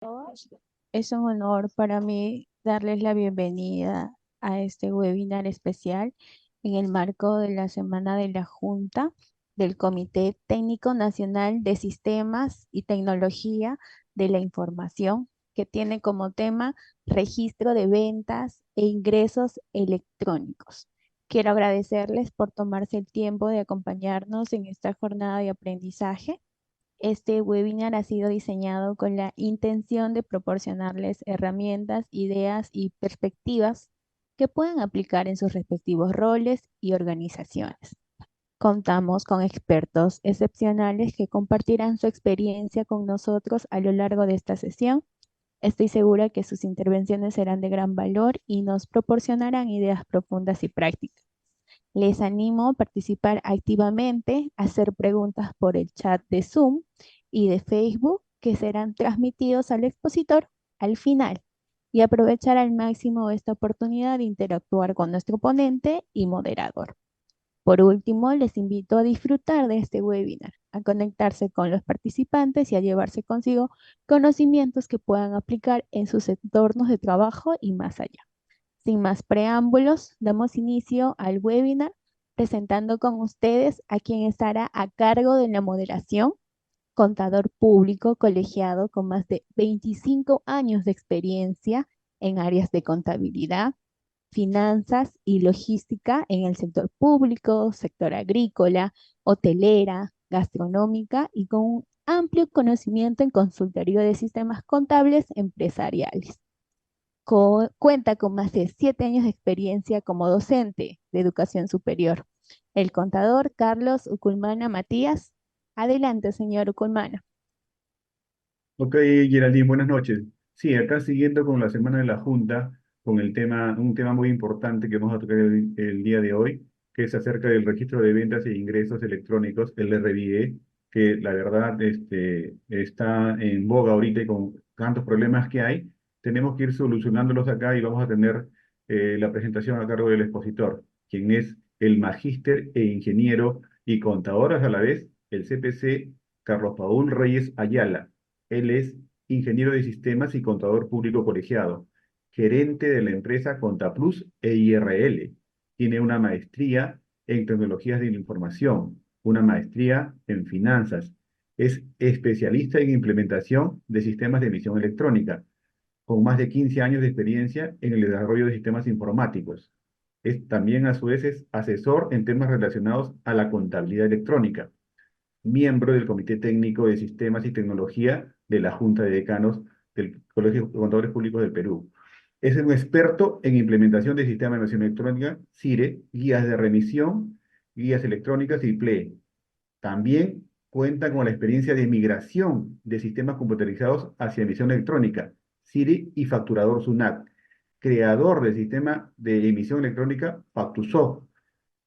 Todos. Es un honor para mí darles la bienvenida a este webinar especial en el marco de la Semana de la Junta del Comité Técnico Nacional de Sistemas y Tecnología de la Información, que tiene como tema registro de ventas e ingresos electrónicos. Quiero agradecerles por tomarse el tiempo de acompañarnos en esta jornada de aprendizaje. Este webinar ha sido diseñado con la intención de proporcionarles herramientas, ideas y perspectivas que puedan aplicar en sus respectivos roles y organizaciones. Contamos con expertos excepcionales que compartirán su experiencia con nosotros a lo largo de esta sesión. Estoy segura que sus intervenciones serán de gran valor y nos proporcionarán ideas profundas y prácticas. Les animo a participar activamente, a hacer preguntas por el chat de Zoom y de Facebook que serán transmitidos al expositor al final y aprovechar al máximo esta oportunidad de interactuar con nuestro ponente y moderador. Por último, les invito a disfrutar de este webinar, a conectarse con los participantes y a llevarse consigo conocimientos que puedan aplicar en sus entornos de trabajo y más allá. Sin más preámbulos, damos inicio al webinar presentando con ustedes a quien estará a cargo de la moderación, contador público colegiado con más de 25 años de experiencia en áreas de contabilidad, finanzas y logística en el sector público, sector agrícola, hotelera, gastronómica y con un amplio conocimiento en consultoría de sistemas contables empresariales. Cuenta con más de 7 años de experiencia como docente de educación superior. El contador Carlos Uculmana Matías. Adelante, señor Uculmana. Ok, Geraldine, buenas noches. Sí, acá siguiendo con la semana de la Junta, con un tema muy importante que vamos a tocar el día de hoy, que es acerca del registro de ventas e ingresos electrónicos, el RBIE, que la verdad está en boga ahorita y con tantos problemas que hay, tenemos que ir solucionándolos acá y vamos a tener la presentación a cargo del expositor, quien es el magíster e ingeniero y contador a la vez, el CPC Carlos Paul Reyes Ayala. Él es ingeniero de sistemas y contador público colegiado, gerente de la empresa Contaplus e IRL. Tiene una maestría en tecnologías de la información, una maestría en finanzas. Es especialista en implementación de sistemas de emisión electrónica, con más de 15 años de experiencia en el desarrollo de sistemas informáticos. Es también a su vez es asesor en temas relacionados a la contabilidad electrónica, miembro del Comité Técnico de Sistemas y Tecnología de la Junta de Decanos del Colegio de Contadores Públicos del Perú. Es un experto en implementación de sistemas de emisión electrónica, CIRE, guías de remisión, guías electrónicas y PLE. También cuenta con la experiencia de migración de sistemas computarizados hacia emisión electrónica, CIRE y facturador SUNAT, creador del sistema de emisión electrónica Factusoft,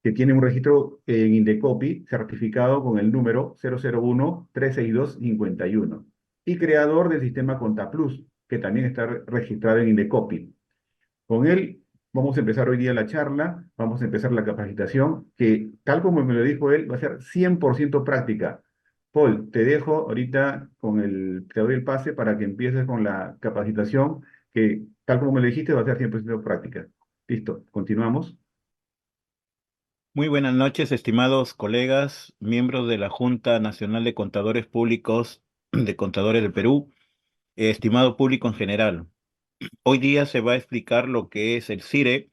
que tiene un registro en Indecopi certificado con el número 001-36251 y creador del sistema ContaPlus, que también está registrado en Indecopi. Con él vamos a empezar hoy día la charla, vamos a empezar la capacitación, que tal como me lo dijo él, va a ser 100% práctica. Paul, te dejo ahorita te doy el pase para que empieces con la capacitación, que tal como me lo dijiste, va a ser 100% práctica. Listo, continuamos. Muy buenas noches, estimados colegas, miembros de la Junta Nacional de Contadores Públicos de Contadores del Perú, estimado público en general. Hoy día se va a explicar lo que es el CIRE,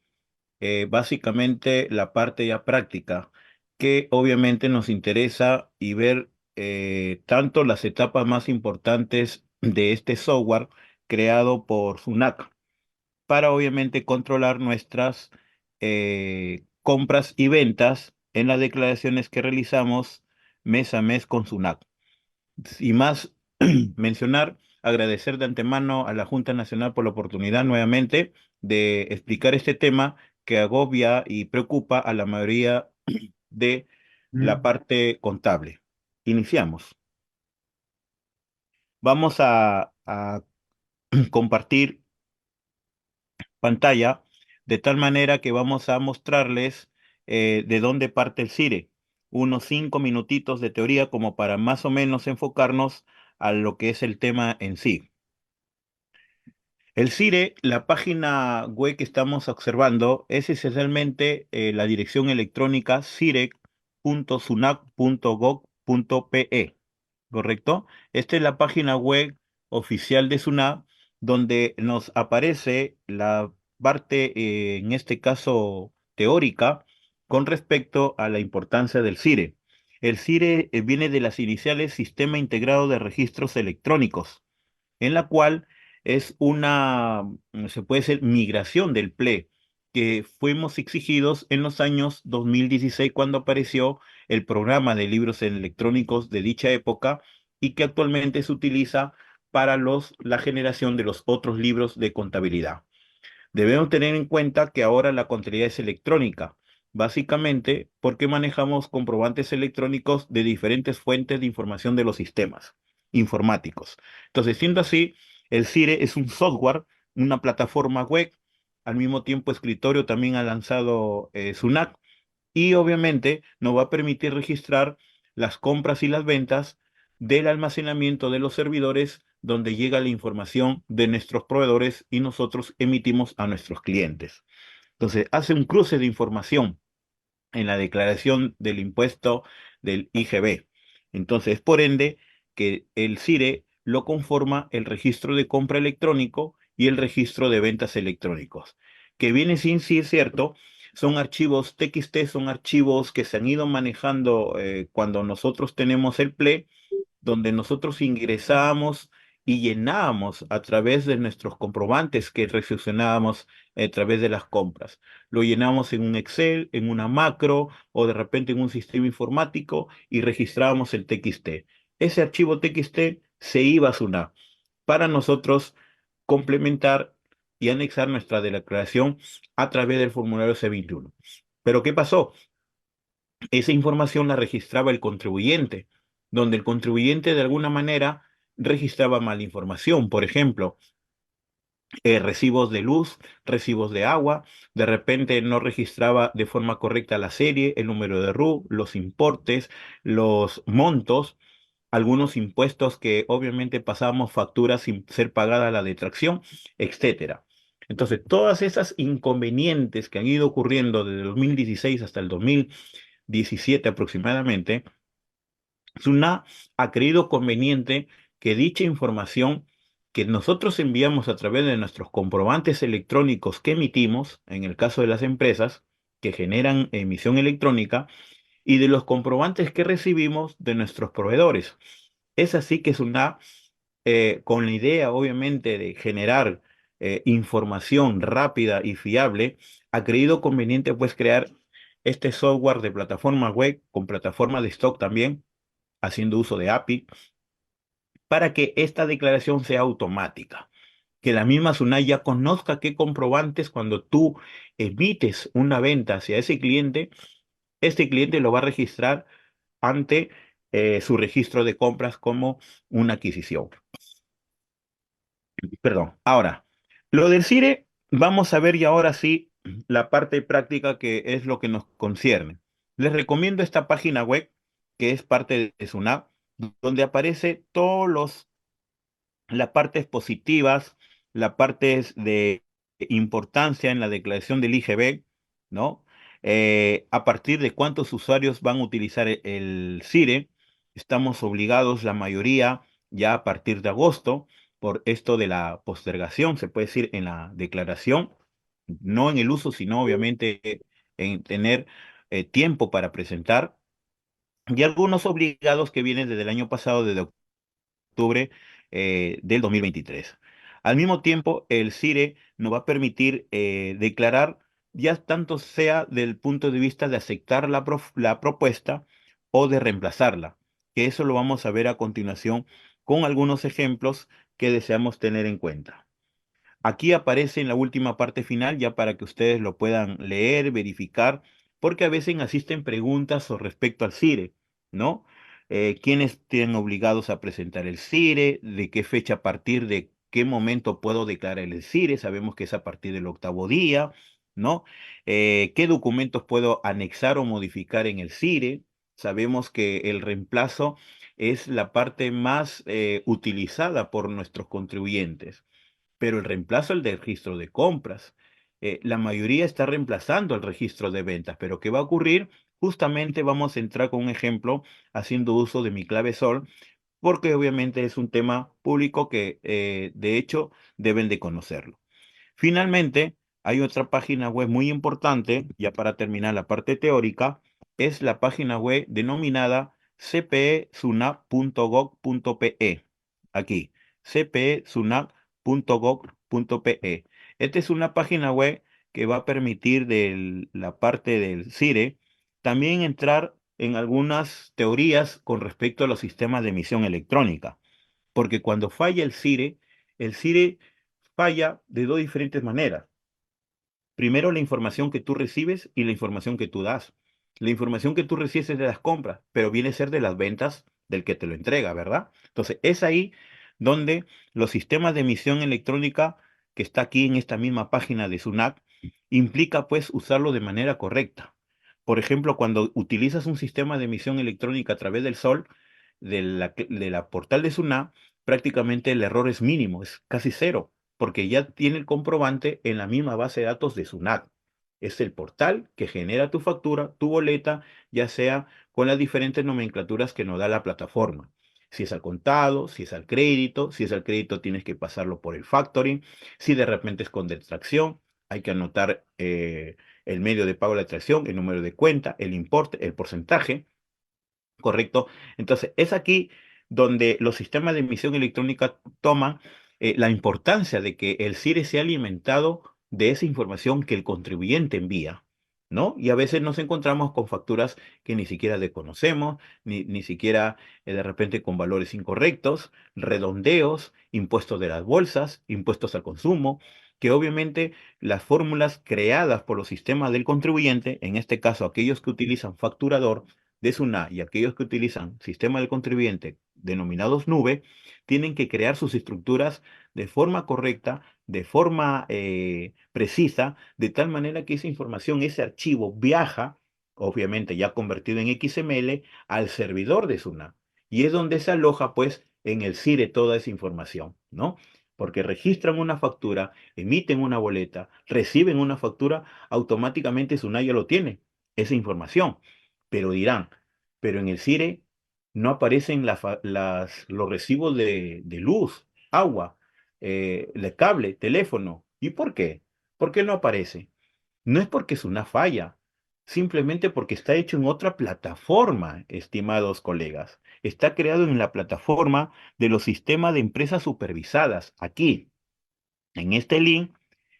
básicamente la parte ya práctica, que obviamente nos interesa y ver tanto las etapas más importantes de este software creado por SUNAC para obviamente controlar nuestras compras y ventas en las declaraciones que realizamos mes a mes con SUNAT. Y más mencionar, agradecer de antemano a la Junta Nacional por la oportunidad nuevamente de explicar este tema que agobia y preocupa a la mayoría de la Mm. parte contable. Iniciamos. Vamos a compartir pantalla, de tal manera que vamos a mostrarles de dónde parte el CIRE, unos 5 minutitos de teoría como para más o menos enfocarnos a lo que es el tema en sí. El CIRE, la página web que estamos observando, es esencialmente la dirección electrónica cire.sunac.gov.pe, ¿correcto? Esta es la página web oficial de SUNAT, donde nos aparece la parte, en este caso teórica, con respecto a la importancia del CIRE. El CIRE viene de las iniciales Sistema Integrado de Registros Electrónicos, en la cual es una, se puede decir, migración del PLE, que fuimos exigidos en los años 2016 cuando apareció el programa de libros electrónicos de dicha época y que actualmente se utiliza para la generación de los otros libros de contabilidad. Debemos tener en cuenta que ahora la contabilidad es electrónica, básicamente porque manejamos comprobantes electrónicos de diferentes fuentes de información de los sistemas informáticos. Entonces, siendo así, el CIRE es un software, una plataforma web, al mismo tiempo escritorio también ha lanzado SUNAC, y obviamente nos va a permitir registrar las compras y las ventas del almacenamiento de los servidores donde llega la información de nuestros proveedores y nosotros emitimos a nuestros clientes. Entonces, hace un cruce de información en la declaración del impuesto del IGB. Entonces, por ende, que el CIRE lo conforma el registro de compra electrónico y el registro de ventas electrónicos, que viene sin sí, es cierto, son archivos TXT, son archivos que se han ido manejando cuando nosotros tenemos el PLE, donde nosotros ingresábamos y llenábamos a través de nuestros comprobantes que recepcionábamos a través de las compras. Lo llenamos en un Excel, en una macro o de repente en un sistema informático y registrábamos el TXT. Ese archivo TXT se iba a SUNAT para nosotros complementar y anexar nuestra declaración a través del formulario C21. Pero ¿qué pasó? Esa información la registraba el contribuyente, donde el contribuyente de alguna manera registraba mala información. Por ejemplo, recibos de luz, recibos de agua, de repente no registraba de forma correcta la serie, el número de RU, los importes, los montos, algunos impuestos que obviamente pasábamos facturas sin ser pagada la detracción, etcétera. Entonces, todas esas inconvenientes que han ido ocurriendo desde el 2016 hasta el 2017 aproximadamente, SUNAT ha creído conveniente que dicha información que nosotros enviamos a través de nuestros comprobantes electrónicos que emitimos, en el caso de las empresas que generan emisión electrónica, y de los comprobantes que recibimos de nuestros proveedores. Es así que SUNAT, con la idea obviamente de generar información rápida y fiable, ha creído conveniente pues crear este software de plataforma web con plataforma de stock también, haciendo uso de API, para que esta declaración sea automática, que la misma SUNAT ya conozca qué comprobantes cuando tú emites una venta hacia ese cliente, este cliente lo va a registrar ante su registro de compras como una adquisición. Perdón. Ahora, lo del CIRE, vamos a ver y ahora sí la parte práctica que es lo que nos concierne. Les recomiendo esta página web que es parte de SUNAT, donde aparece todos las partes positivas, las partes de importancia en la declaración del IGB, ¿no? A partir de cuántos usuarios van a utilizar el CIRE, estamos obligados, la mayoría, ya a partir de agosto, por esto de la postergación, se puede decir en la declaración, no en el uso, sino obviamente en tener tiempo para presentar, y algunos obligados que vienen desde el año pasado, desde octubre del 2023. Al mismo tiempo, el CIRE nos va a permitir declarar, ya tanto sea del punto de vista de aceptar la propuesta o de reemplazarla, que eso lo vamos a ver a continuación con algunos ejemplos que deseamos tener en cuenta. Aquí aparece en la última parte final, ya para que ustedes lo puedan leer, verificar, porque a veces asisten preguntas respecto al CIRE, ¿no? ¿Quiénes tienen obligados a presentar el CIRE? ¿De qué fecha, a partir de qué momento puedo declarar el CIRE? Sabemos que es a partir del octavo día, ¿no? ¿Qué documentos puedo anexar o modificar en el CIRE? Sabemos que el reemplazo es la parte más utilizada por nuestros contribuyentes. pero el reemplazo es el del registro de compras. La mayoría está reemplazando el registro de ventas, pero ¿qué va a ocurrir? Justamente vamos a entrar con un ejemplo haciendo uso de mi clave Sol, porque obviamente es un tema público que de hecho deben de conocerlo. Finalmente, hay otra página web muy importante, ya para terminar la parte teórica, es la página web denominada cpesunap.gov.pe. Aquí, cpesunap.gov.pe. Esta es una página web que va a permitir de la parte del CIRE también entrar en algunas teorías con respecto a los sistemas de emisión electrónica. Porque cuando falla el CIRE falla de dos diferentes maneras. Primero, la información que tú recibes y la información que tú das. La información que tú recibes es de las compras, pero viene a ser de las ventas del que te lo entrega, ¿verdad? Entonces, es ahí donde los sistemas de emisión electrónica que está aquí en esta misma página de SUNAT implica pues usarlo de manera correcta. Por ejemplo, cuando utilizas un sistema de emisión electrónica a través del sol, de la portal de SUNAT, prácticamente el error es mínimo, es casi cero porque ya tiene el comprobante en la misma base de datos de SUNAT. Es el portal que genera tu factura, tu boleta, ya sea con las diferentes nomenclaturas que nos da la plataforma. Si es al contado, si es al crédito, si es al crédito tienes que pasarlo por el factoring, si de repente es con detracción, hay que anotar el medio de pago de la detracción, el número de cuenta, el importe, el porcentaje. ¿Correcto? Entonces, es aquí donde los sistemas de emisión electrónica toman la importancia de que el CIRE sea alimentado de esa información que el contribuyente envía, ¿no? Y a veces nos encontramos con facturas que ni siquiera desconocemos, ni siquiera de repente con valores incorrectos, redondeos, impuestos de las bolsas, impuestos al consumo, que obviamente las fórmulas creadas por los sistemas del contribuyente, en este caso aquellos que utilizan facturador, de SUNA y aquellos que utilizan sistema del contribuyente denominados nube, tienen que crear sus estructuras de forma correcta, de forma precisa, de tal manera que esa información, ese archivo viaja, obviamente ya convertido en XML, al servidor de SUNA. Y es donde se aloja, pues, en el CIRE toda esa información, ¿no? Porque registran una factura, emiten una boleta, reciben una factura, automáticamente SUNA ya lo tiene, esa información. Pero dirán, pero en el CIRE no aparecen los recibos de luz, agua, de cable, teléfono. ¿Y por qué? ¿Por qué no aparece? No es porque es una falla, simplemente porque está hecho en otra plataforma, estimados colegas. Está creado en la plataforma de los sistemas de empresas supervisadas. Aquí, en este link,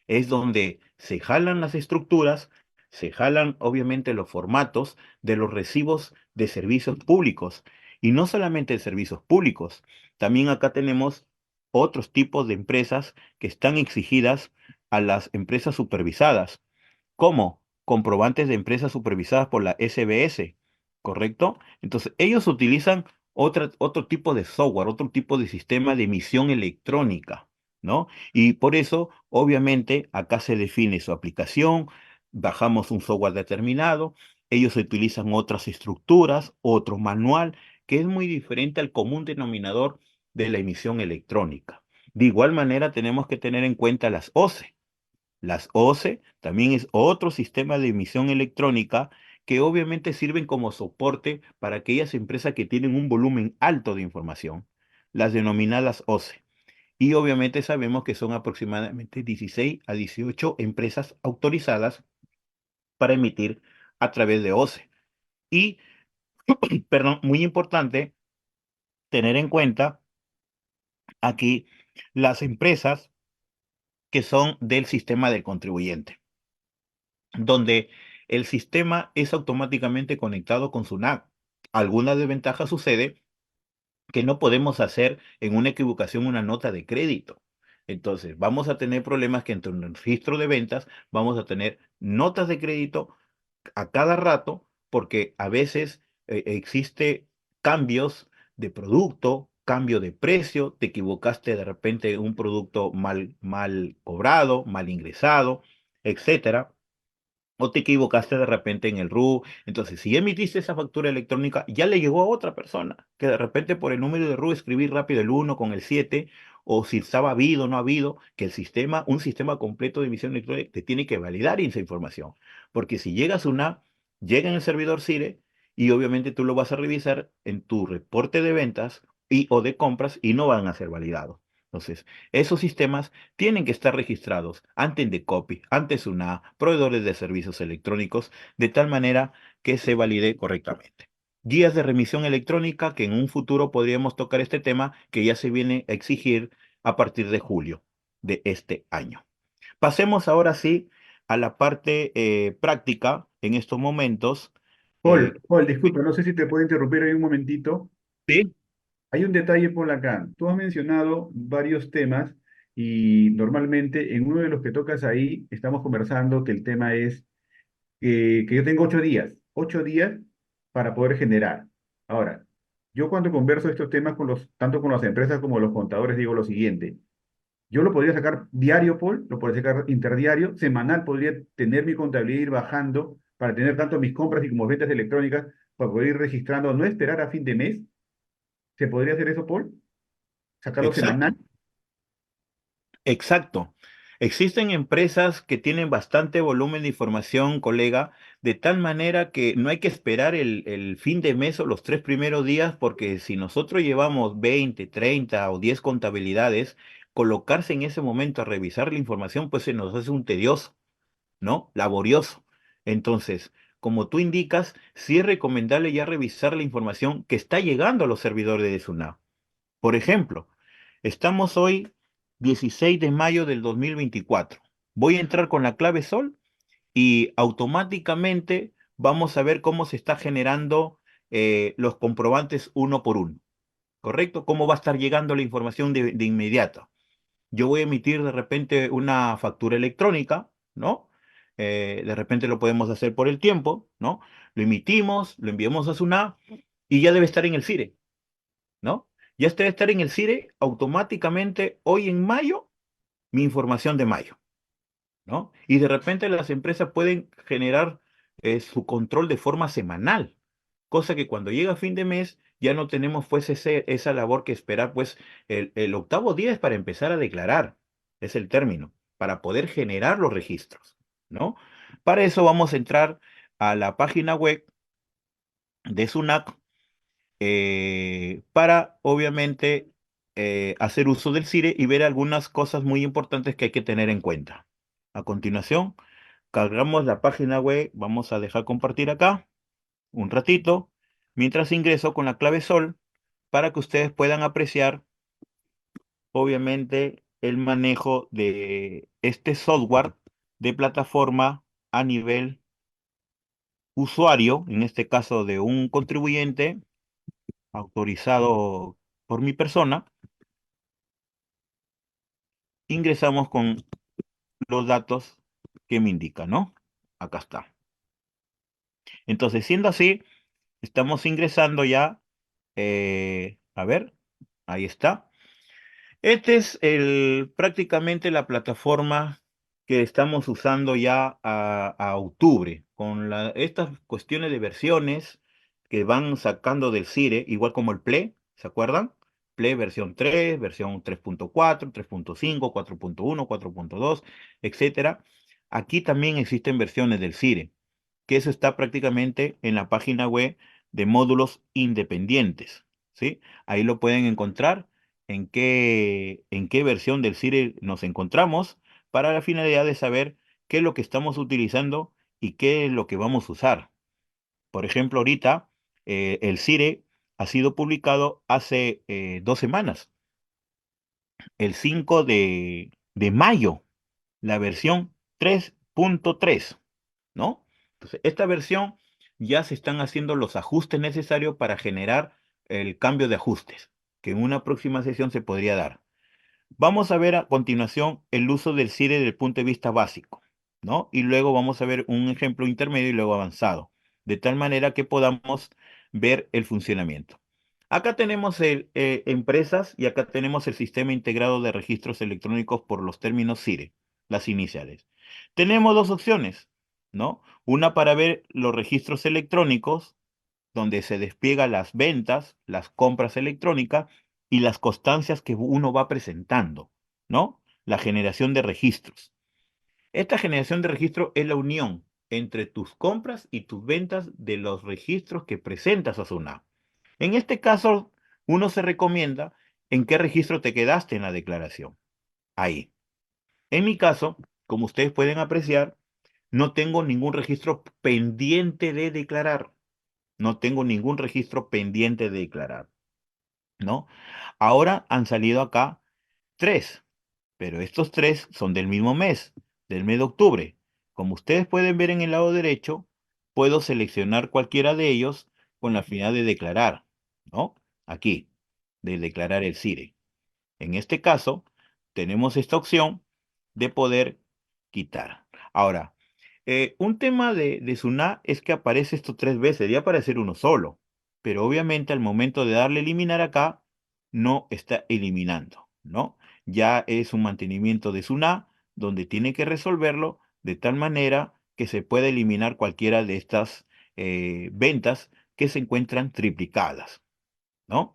es donde se jalan las estructuras, se jalan obviamente los formatos de los recibos de servicios públicos. Y no solamente de servicios públicos, también acá tenemos otros tipos de empresas que están exigidas a las empresas supervisadas, como comprobantes de empresas supervisadas por la SBS, ¿correcto? Entonces, ellos utilizan otro tipo de software, otro tipo de sistema de emisión electrónica, ¿no? Y por eso, obviamente, acá se define su aplicación, bajamos un software determinado, ellos utilizan otras estructuras, otro manual, que es muy diferente al común denominador de la emisión electrónica. De igual manera, tenemos que tener en cuenta las OCE. Las OCE también es otro sistema de emisión electrónica que obviamente sirven como soporte para aquellas empresas que tienen un volumen alto de información, las denominadas OCE. Y obviamente sabemos que son aproximadamente 16 a 18 empresas autorizadas para emitir a través de OCE. Y, perdón, muy importante tener en cuenta aquí las empresas que son del sistema del contribuyente, donde el sistema es automáticamente conectado con SUNAT. Alguna desventaja sucede que no podemos hacer en una equivocación una nota de crédito. Entonces, vamos a tener problemas que entre un registro de ventas vamos a tener notas de crédito a cada rato porque a veces existe cambios de producto, cambio de precio, te equivocaste de repente un producto mal cobrado, mal ingresado, etcétera. O te equivocaste de repente en el RU. Entonces, si emitiste esa factura electrónica, ya le llegó a otra persona, que de repente por el número de RU escribí rápido el 1 con el 7 o si estaba habido o no habido, que el sistema, un sistema completo de emisión electrónica te tiene que validar esa información. Porque si llega a SUNAT, llega en el servidor CIRE y obviamente tú lo vas a revisar en tu reporte de ventas y o de compras y no van a ser validados. Entonces, esos sistemas tienen que estar registrados ante Indecopi, ante SUNAT, proveedores de servicios electrónicos, de tal manera que se valide correctamente. Guías de remisión electrónica, que en un futuro podríamos tocar este tema, que ya se viene a exigir a partir de julio de este año. Pasemos ahora sí a la parte práctica en estos momentos. eh, Paul, disculpa, no sé si te puedo interrumpir ahí un momentito. sí, Hay un detalle por acá. Tú has mencionado varios temas y normalmente en uno de los que tocas ahí estamos conversando que el tema es que yo tengo 8 días para poder generar. Ahora, yo cuando converso estos temas con tanto con las empresas como los contadores, digo lo siguiente. Yo lo podría sacar diario, Paul, lo podría sacar interdiario, semanal, podría tener mi contabilidad ir bajando para tener tanto mis compras y como ventas electrónicas, para poder ir registrando, no esperar a fin de mes. ¿Se podría hacer eso, Paul? ¿Sacarlo semanal? exacto. Exacto. Existen empresas que tienen bastante volumen de información, colega, de tal manera que no hay que esperar el fin de mes o los 3 primeros días, porque si nosotros llevamos 20, 30 o 10 contabilidades, colocarse en ese momento a revisar la información, pues se nos hace un tedioso, ¿no? Laborioso. Entonces, como tú indicas, sí es recomendable ya revisar la información que está llegando a los servidores de SUNAT. Por ejemplo, estamos hoy 16 de mayo del 2024. Voy a entrar con la clave Sol y automáticamente vamos a ver cómo se está generando los comprobantes uno por uno. ¿Correcto? ¿Cómo va a estar llegando la información de inmediato? Yo voy a emitir de repente una factura electrónica, ¿no? De repente lo podemos hacer por el tiempo, ¿no? Lo emitimos, lo enviamos a SUNAT y ya debe estar en el CIRE, ¿no? Ya debe estar en el CIRE automáticamente hoy en mayo, mi información de mayo, ¿no? Y de repente las empresas pueden generar su control de forma semanal, cosa que cuando llega fin de mes ya no tenemos pues esa labor que esperar, pues el octavo día es para empezar a declarar, es el término, para poder generar los registros, ¿no? Para eso vamos a entrar a la página web de SUNAT para obviamente hacer uso del CIRE y ver algunas cosas muy importantes que hay que tener en cuenta. A continuación, cargamos la página web, vamos a dejar compartir acá un ratito, mientras ingreso con la clave Sol para que ustedes puedan apreciar obviamente el manejo de este software de plataforma a nivel usuario, en este caso de un contribuyente autorizado por mi persona. Ingresamos con los datos que me indican, ¿no? Acá está. Entonces, siendo así, estamos ingresando ya, a ver, ahí está. Este es prácticamente la plataforma que estamos usando ya a octubre, con estas cuestiones de versiones que van sacando del CIRE, igual como el PLE, ¿se acuerdan? PLE versión 3, versión 3.4, 3.5, 4.1, 4.2, etcétera. Aquí también existen versiones del CIRE, que eso está prácticamente en la página web de módulos independientes, ¿sí? Ahí lo pueden encontrar en qué versión del CIRE nos encontramos para la finalidad de saber qué es lo que estamos utilizando y qué es lo que vamos a usar. Por ejemplo, ahorita el CIRE ha sido publicado hace 2 semanas, el 5 de mayo, la versión 3.3, ¿no? Entonces, esta versión ya se están haciendo los ajustes necesarios para generar el cambio de ajustes, que en una próxima sesión se podría dar. Vamos a ver a continuación el uso del CIRE desde el punto de vista básico, ¿no? Y luego vamos a ver un ejemplo intermedio y luego avanzado, de tal manera que podamos ver el funcionamiento. Acá tenemos empresas y acá tenemos el sistema integrado de registros electrónicos por los términos CIRE, las iniciales. Tenemos dos opciones, ¿no? Una para ver los registros electrónicos, donde se despliega las ventas, las compras electrónicas, y las constancias que uno va presentando, ¿no? La generación de registros. Esta generación de registro es la unión entre tus compras y tus ventas de los registros que presentas a SUNAT. En este caso, uno se recomienda en qué registro te quedaste en la declaración. Ahí. En mi caso, como ustedes pueden apreciar, no tengo ningún registro pendiente de declarar. No tengo ningún registro pendiente de declarar, ¿no? Ahora han salido acá 3, pero estos 3 son del mes de octubre. Como ustedes pueden ver en el lado derecho, puedo seleccionar cualquiera de ellos con la finalidad de declarar, ¿no? Aquí, de declarar el CIRE. En este caso, tenemos esta opción de poder quitar. Ahora, un tema de SUNAT es que aparece esto 3 veces, debería aparecer uno solo, pero obviamente al momento de darle eliminar acá, no está eliminando, ¿no? Ya es un mantenimiento de SUNAT donde tiene que resolverlo de tal manera que se pueda eliminar cualquiera de estas ventas que se encuentran triplicadas, ¿no?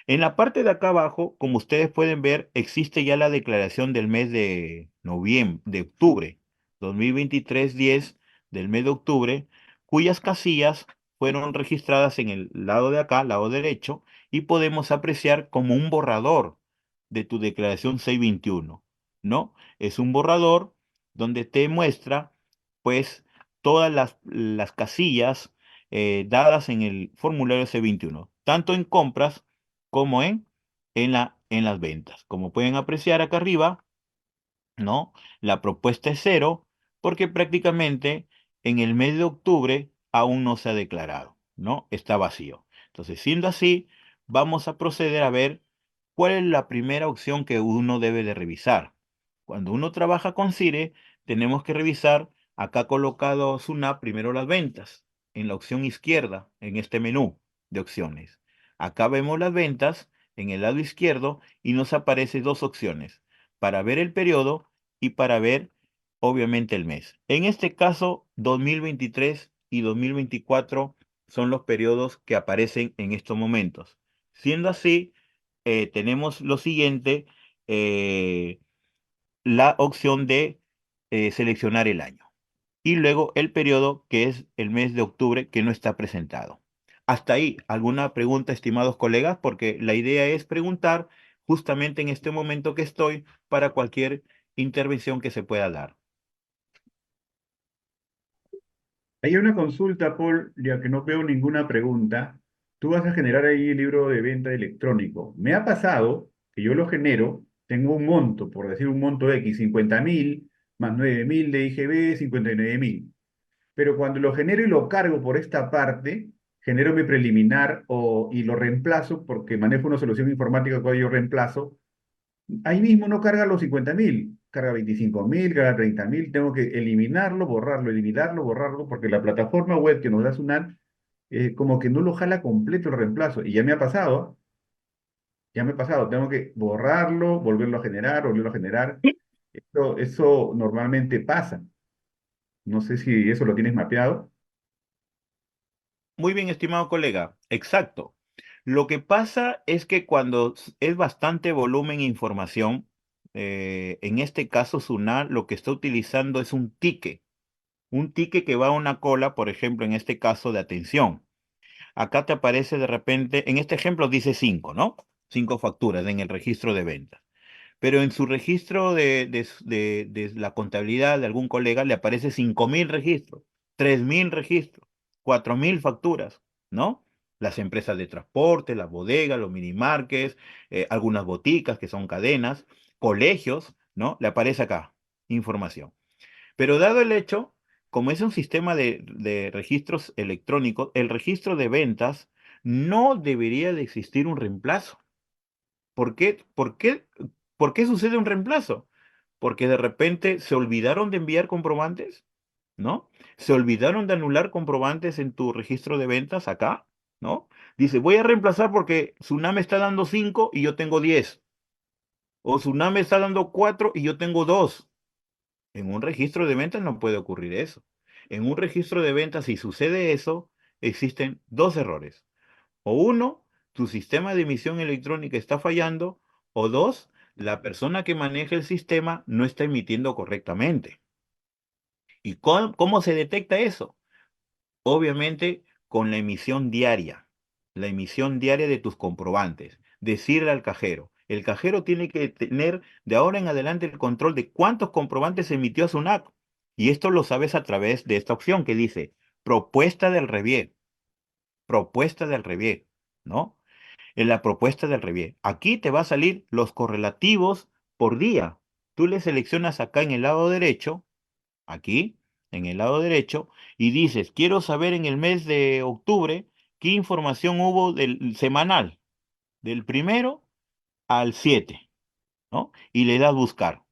En la parte de acá abajo, como ustedes pueden ver, existe ya la declaración del mes de noviembre, de octubre, 2023-10 del mes de octubre, cuyas casillas fueron registradas en el lado de acá, lado derecho, y podemos apreciar como un borrador de tu declaración 621, ¿no? Es un borrador donde te muestra, pues, todas las casillas dadas en el formulario C21, tanto en compras como en las ventas. Como pueden apreciar acá arriba, ¿no? La propuesta es cero porque prácticamente en el mes de octubre aún no se ha declarado, ¿no? Está vacío. Entonces, siendo así, vamos a proceder a ver cuál es la primera opción que uno debe de revisar. Cuando uno trabaja con CIRE, tenemos que revisar, acá colocado SUNAT, primero las ventas, en la opción izquierda, en este menú de opciones. Acá vemos las ventas en el lado izquierdo y nos aparecen 2 opciones para ver el periodo y para ver, obviamente, el mes. En este caso, 2023 y 2024 son los periodos que aparecen en estos momentos. Siendo así, tenemos lo siguiente, eh, la opción de seleccionar el año y luego el periodo que es el mes de octubre que no está presentado. Hasta ahí, ¿alguna pregunta, estimados colegas? Porque la idea es preguntar justamente en este momento que estoy para cualquier intervención que se pueda dar. Hay una consulta, Paul, ya que no veo ninguna pregunta. Tú vas a generar ahí el libro de venta electrónico. Me ha pasado que yo lo genero, tengo un monto, por decir un monto X, 50.000 más 9.000 de IGB, 59.000. Pero cuando lo genero y lo cargo por esta parte, genero mi preliminar y lo reemplazo porque manejo una solución informática cuando yo reemplazo. Ahí mismo no carga los 50.000, carga 25.000, carga 30.000. Tengo que eliminarlo, borrarlo, eliminarlo, borrarlo, porque la plataforma web que nos da Sunan como que no lo jala completo el reemplazo. Y ya me ha pasado, ¿ah? Ya me ha pasado. Tengo que borrarlo, volverlo a generar, volverlo a generar. Eso normalmente pasa. No sé si eso lo tienes mapeado. Muy bien, estimado colega. Exacto. Lo que pasa es que cuando es bastante volumen e información, en este caso SUNAT lo que está utilizando es un ticket que va a una cola, por ejemplo, en este caso de atención. Acá te aparece de repente, en este ejemplo dice 5, ¿no? 5 facturas en el registro de ventas. Pero en su registro de la contabilidad de algún colega le aparece 5.000 registros, 3.000 registros, 4.000 facturas, ¿no? Las empresas de transporte, las bodegas, los minimarkets, algunas boticas que son cadenas, colegios, ¿no? Le aparece acá información. Pero dado el hecho, como es un sistema de registros electrónicos, el registro de ventas no debería de existir un reemplazo. ¿Por qué? ¿Por qué sucede un reemplazo? Porque de repente se olvidaron de enviar comprobantes, ¿no? Se olvidaron de anular comprobantes en tu registro de ventas acá, ¿no? Dice, voy a reemplazar porque Tsunami está dando 5 y yo tengo 10. O Tsunami está dando 4 y yo tengo 2. En un registro de ventas no puede ocurrir eso. En un registro de ventas, si sucede eso, existen 2 errores. O uno, tu sistema de emisión electrónica está fallando, o dos, la persona que maneja el sistema no está emitiendo correctamente. ¿Y cómo se detecta eso? Obviamente con la emisión diaria de tus comprobantes. Decirle al cajero, el cajero tiene que tener de ahora en adelante el control de cuántos comprobantes emitió a SUNAT. Y esto lo sabes a través de esta opción que dice propuesta del Revier, ¿no? En la propuesta del Revier. Aquí te va a salir los correlativos por día. Tú le seleccionas acá en el lado derecho, aquí, en el lado derecho, y dices, quiero saber en el mes de octubre qué información hubo del semanal, del primero al 7, ¿no? Y le das buscar.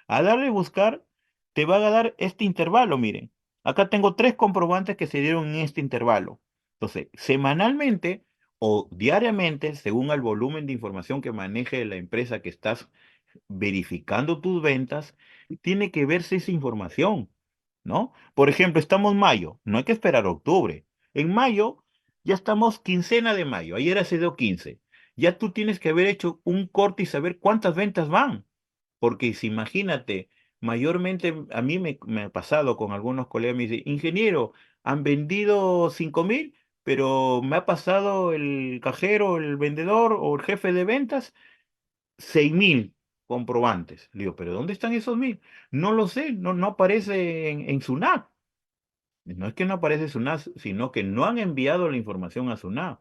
A darle buscar, te va a dar este intervalo, miren. Acá tengo 3 comprobantes que se dieron en este intervalo. Entonces, semanalmente o diariamente, según el volumen de información que maneje la empresa que estás verificando tus ventas, tiene que verse esa información, ¿no? Por ejemplo, estamos en mayo, no hay que esperar octubre. En mayo ya estamos quincena de mayo, ayer ha sido 15. Ya tú tienes que haber hecho un corte y saber cuántas ventas van. Porque si imagínate, mayormente a mí me ha pasado con algunos colegas, me dicen, ingeniero, han vendido 5.000, pero me ha pasado el cajero, el vendedor o el jefe de ventas 6.000 comprobantes. Le digo, ¿pero dónde están esos 1.000? No lo sé, no aparece en SUNAT. No es que no aparece SUNAT, sino que no han enviado la información a SUNAT.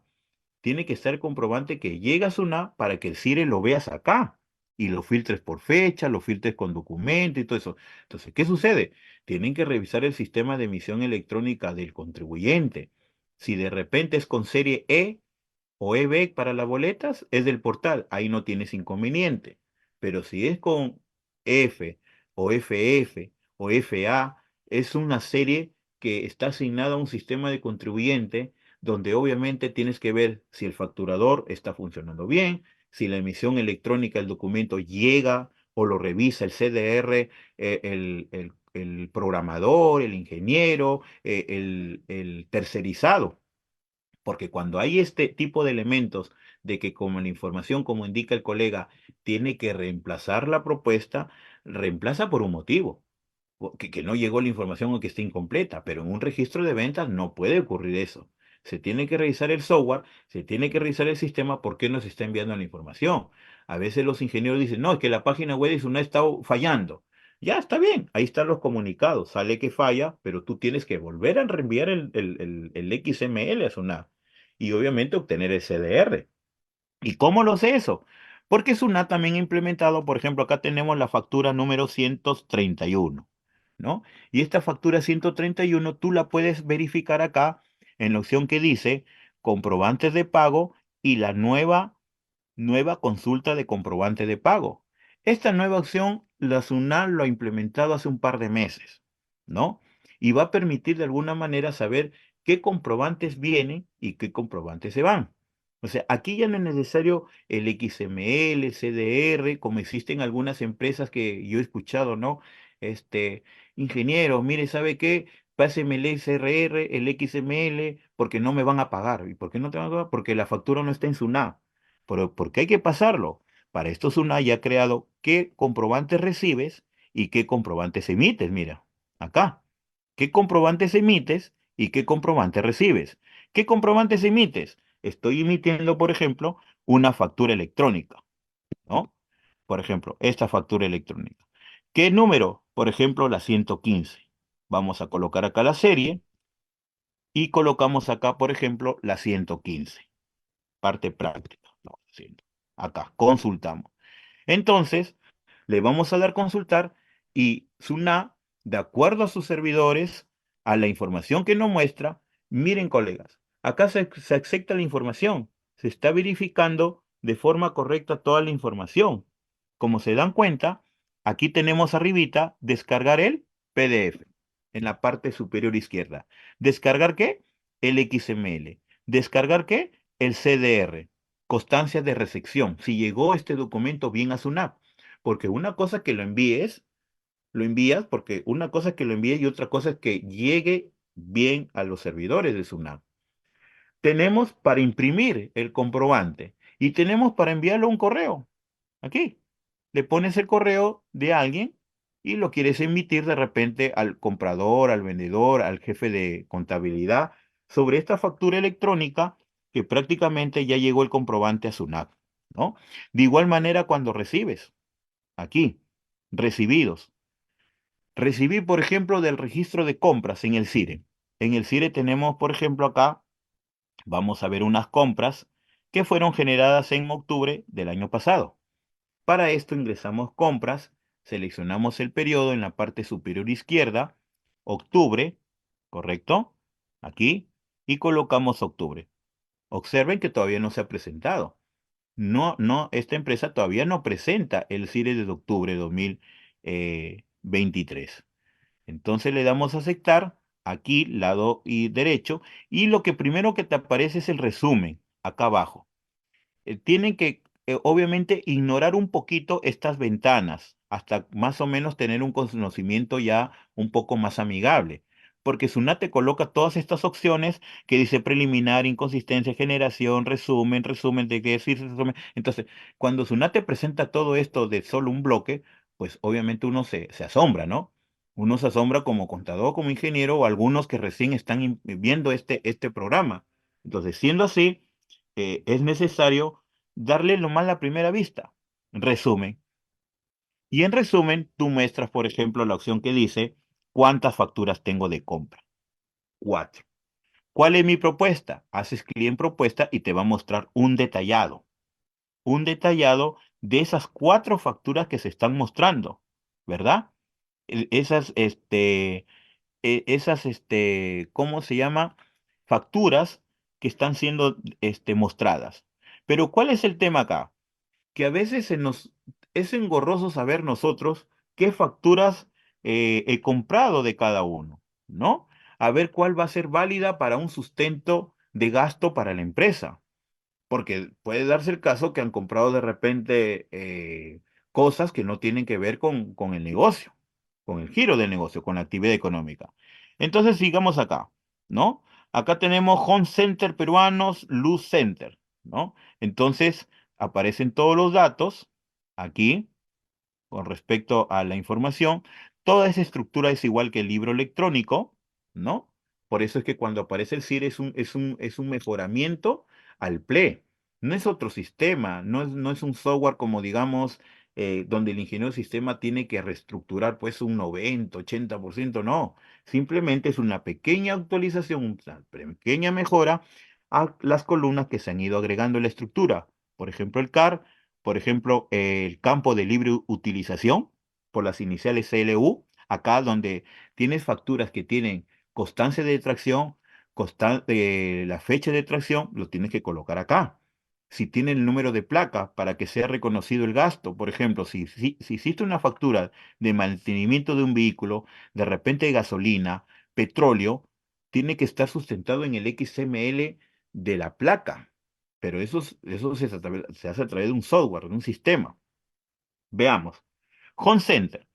Tiene que estar el comprobante que llega a SUNAT para que el CIRE lo veas acá y lo filtres por fecha, lo filtres con documento y todo eso. Entonces, ¿qué sucede? Tienen que revisar el sistema de emisión electrónica del contribuyente. Si de repente es con serie E, o EBEC para las boletas, es del portal, ahí no tienes inconveniente. Pero si es con F o FF o FA, es una serie que está asignada a un sistema de contribuyente donde obviamente tienes que ver si el facturador está funcionando bien, si la emisión electrónica del documento llega o lo revisa el CDR, el programador, el ingeniero, el tercerizado. Porque cuando hay este tipo de elementos de que como la información, como indica el colega, tiene que reemplazar la propuesta, reemplaza por un motivo, que no llegó la información o que esté incompleta, pero en un registro de ventas no puede ocurrir eso. Se tiene que revisar el software, se tiene que revisar el sistema, por qué nos está enviando la información. A veces los ingenieros dicen, no, es que la página web no ha estado fallando. Ya está bien, ahí están los comunicados, sale que falla, pero tú tienes que volver a reenviar el XML a SUNAT y obviamente obtener el CDR. ¿Y cómo lo sé eso? Porque SUNAT también ha implementado, por ejemplo, acá tenemos la factura número 131, ¿no? Y esta factura 131 tú la puedes verificar acá en la opción que dice comprobantes de pago y la nueva consulta de comprobante de pago. Esta nueva opción, la SUNAT lo ha implementado hace un par de meses, ¿no? Y va a permitir de alguna manera saber qué comprobantes vienen y qué comprobantes se van. O sea, aquí ya no es necesario el XML, el CDR, como existen algunas empresas que yo he escuchado, ¿no? Este, ingeniero, mire, ¿sabe qué? Páseme el SRR, el XML, porque no me van a pagar. ¿Y por qué no te van a pagar? Porque la factura no está en SUNAT. Pero ¿por qué hay que pasarlo? Para esto SUNAT ya ha creado qué comprobantes recibes y qué comprobantes emites. Mira, acá. ¿Qué comprobantes emites y qué comprobantes recibes? ¿Qué comprobantes emites? Estoy emitiendo, por ejemplo, una factura electrónica, ¿no? Por ejemplo, esta factura electrónica. ¿Qué número? Por ejemplo, la 115. Vamos a colocar acá la serie y colocamos acá, por ejemplo, la 115. Parte práctica. No, sí. Acá, consultamos. Entonces, le vamos a dar consultar y SUNAT, de acuerdo a sus servidores, a la información que nos muestra, miren colegas, acá se acepta la información, se está verificando de forma correcta toda la información. Como se dan cuenta, aquí tenemos arribita descargar el PDF en la parte superior izquierda. ¿Descargar qué? El XML. ¿Descargar qué? El CDR. Constancia de recepción. Si llegó este documento bien a SUNAT. Porque una cosa que lo envías, porque una cosa es que lo envíes y otra cosa es que llegue bien a los servidores de SUNAT. tenemos para imprimir el comprobante y tenemos para enviarlo a un correo. Aquí. Le pones el correo de alguien y lo quieres emitir de repente al comprador, al vendedor, al jefe de contabilidad sobre esta factura electrónica que prácticamente ya llegó el comprobante a SUNAT, ¿no? De igual manera cuando recibes, aquí, recibidos. Recibí, por ejemplo, del registro de compras en el CIRE. En el CIRE tenemos, por ejemplo, acá, vamos a ver unas compras que fueron generadas en octubre del año pasado. Para esto ingresamos compras, seleccionamos el periodo en la parte superior izquierda, octubre, ¿correcto? Aquí, y colocamos octubre. Observen que todavía no se ha presentado. No, esta empresa todavía no presenta el CIRE de octubre de 2023. Entonces le damos a aceptar, aquí, lado y derecho, y lo que primero que te aparece es el resumen, acá abajo. Tienen que, obviamente, ignorar un poquito estas ventanas, hasta más o menos tener un conocimiento ya un poco más amigable. Porque SUNAT te coloca todas estas opciones que dice preliminar, inconsistencia, generación, resumen, resumen de qué decir, resumen. Entonces, cuando SUNAT te presenta todo esto de solo un bloque, pues obviamente uno se asombra, ¿no? Uno se asombra como contador, como ingeniero o algunos que recién están viendo este programa. Entonces, siendo así, es necesario darle lo más la primera vista. Resumen. Y en resumen, tú muestras, por ejemplo, la opción que dice, ¿cuántas facturas tengo de compra? 4. ¿Cuál es mi propuesta? Haces clic en propuesta y te va a mostrar un detallado de esas 4 facturas que se están mostrando, ¿verdad? Esas, ¿cómo se llama? Facturas que están siendo, mostradas. Pero ¿cuál es el tema acá? Que a veces es engorroso saber nosotros qué facturas he comprado de cada uno, ¿no? A ver cuál va a ser válida para un sustento de gasto para la empresa. Porque puede darse el caso que han comprado de repente cosas que no tienen que ver con el negocio, con el giro del negocio, con la actividad económica. Entonces sigamos acá, ¿no? Acá tenemos Home Center peruanos, Luz Center, ¿no? Entonces aparecen todos los datos aquí con respecto a la información. Toda esa estructura es igual que el libro electrónico, ¿no? Por eso es que cuando aparece el CIR es un mejoramiento al PLE. No es otro sistema, no es un software como digamos, donde el ingeniero de sistema tiene que reestructurar pues un 90, 80%, no. Simplemente es una pequeña actualización, una pequeña mejora a las columnas que se han ido agregando en la estructura. Por ejemplo, el CAR, por ejemplo, el campo de libre utilización por las iniciales CLU, acá donde tienes facturas que tienen constancia de tracción, la fecha de tracción, lo tienes que colocar acá. Si tiene el número de placa para que sea reconocido el gasto, por ejemplo, si hiciste una factura de mantenimiento de un vehículo, de repente de gasolina, petróleo, tiene que estar sustentado en el XML de la placa. Pero eso se hace a través de un software, de un sistema. Veamos. Home Center.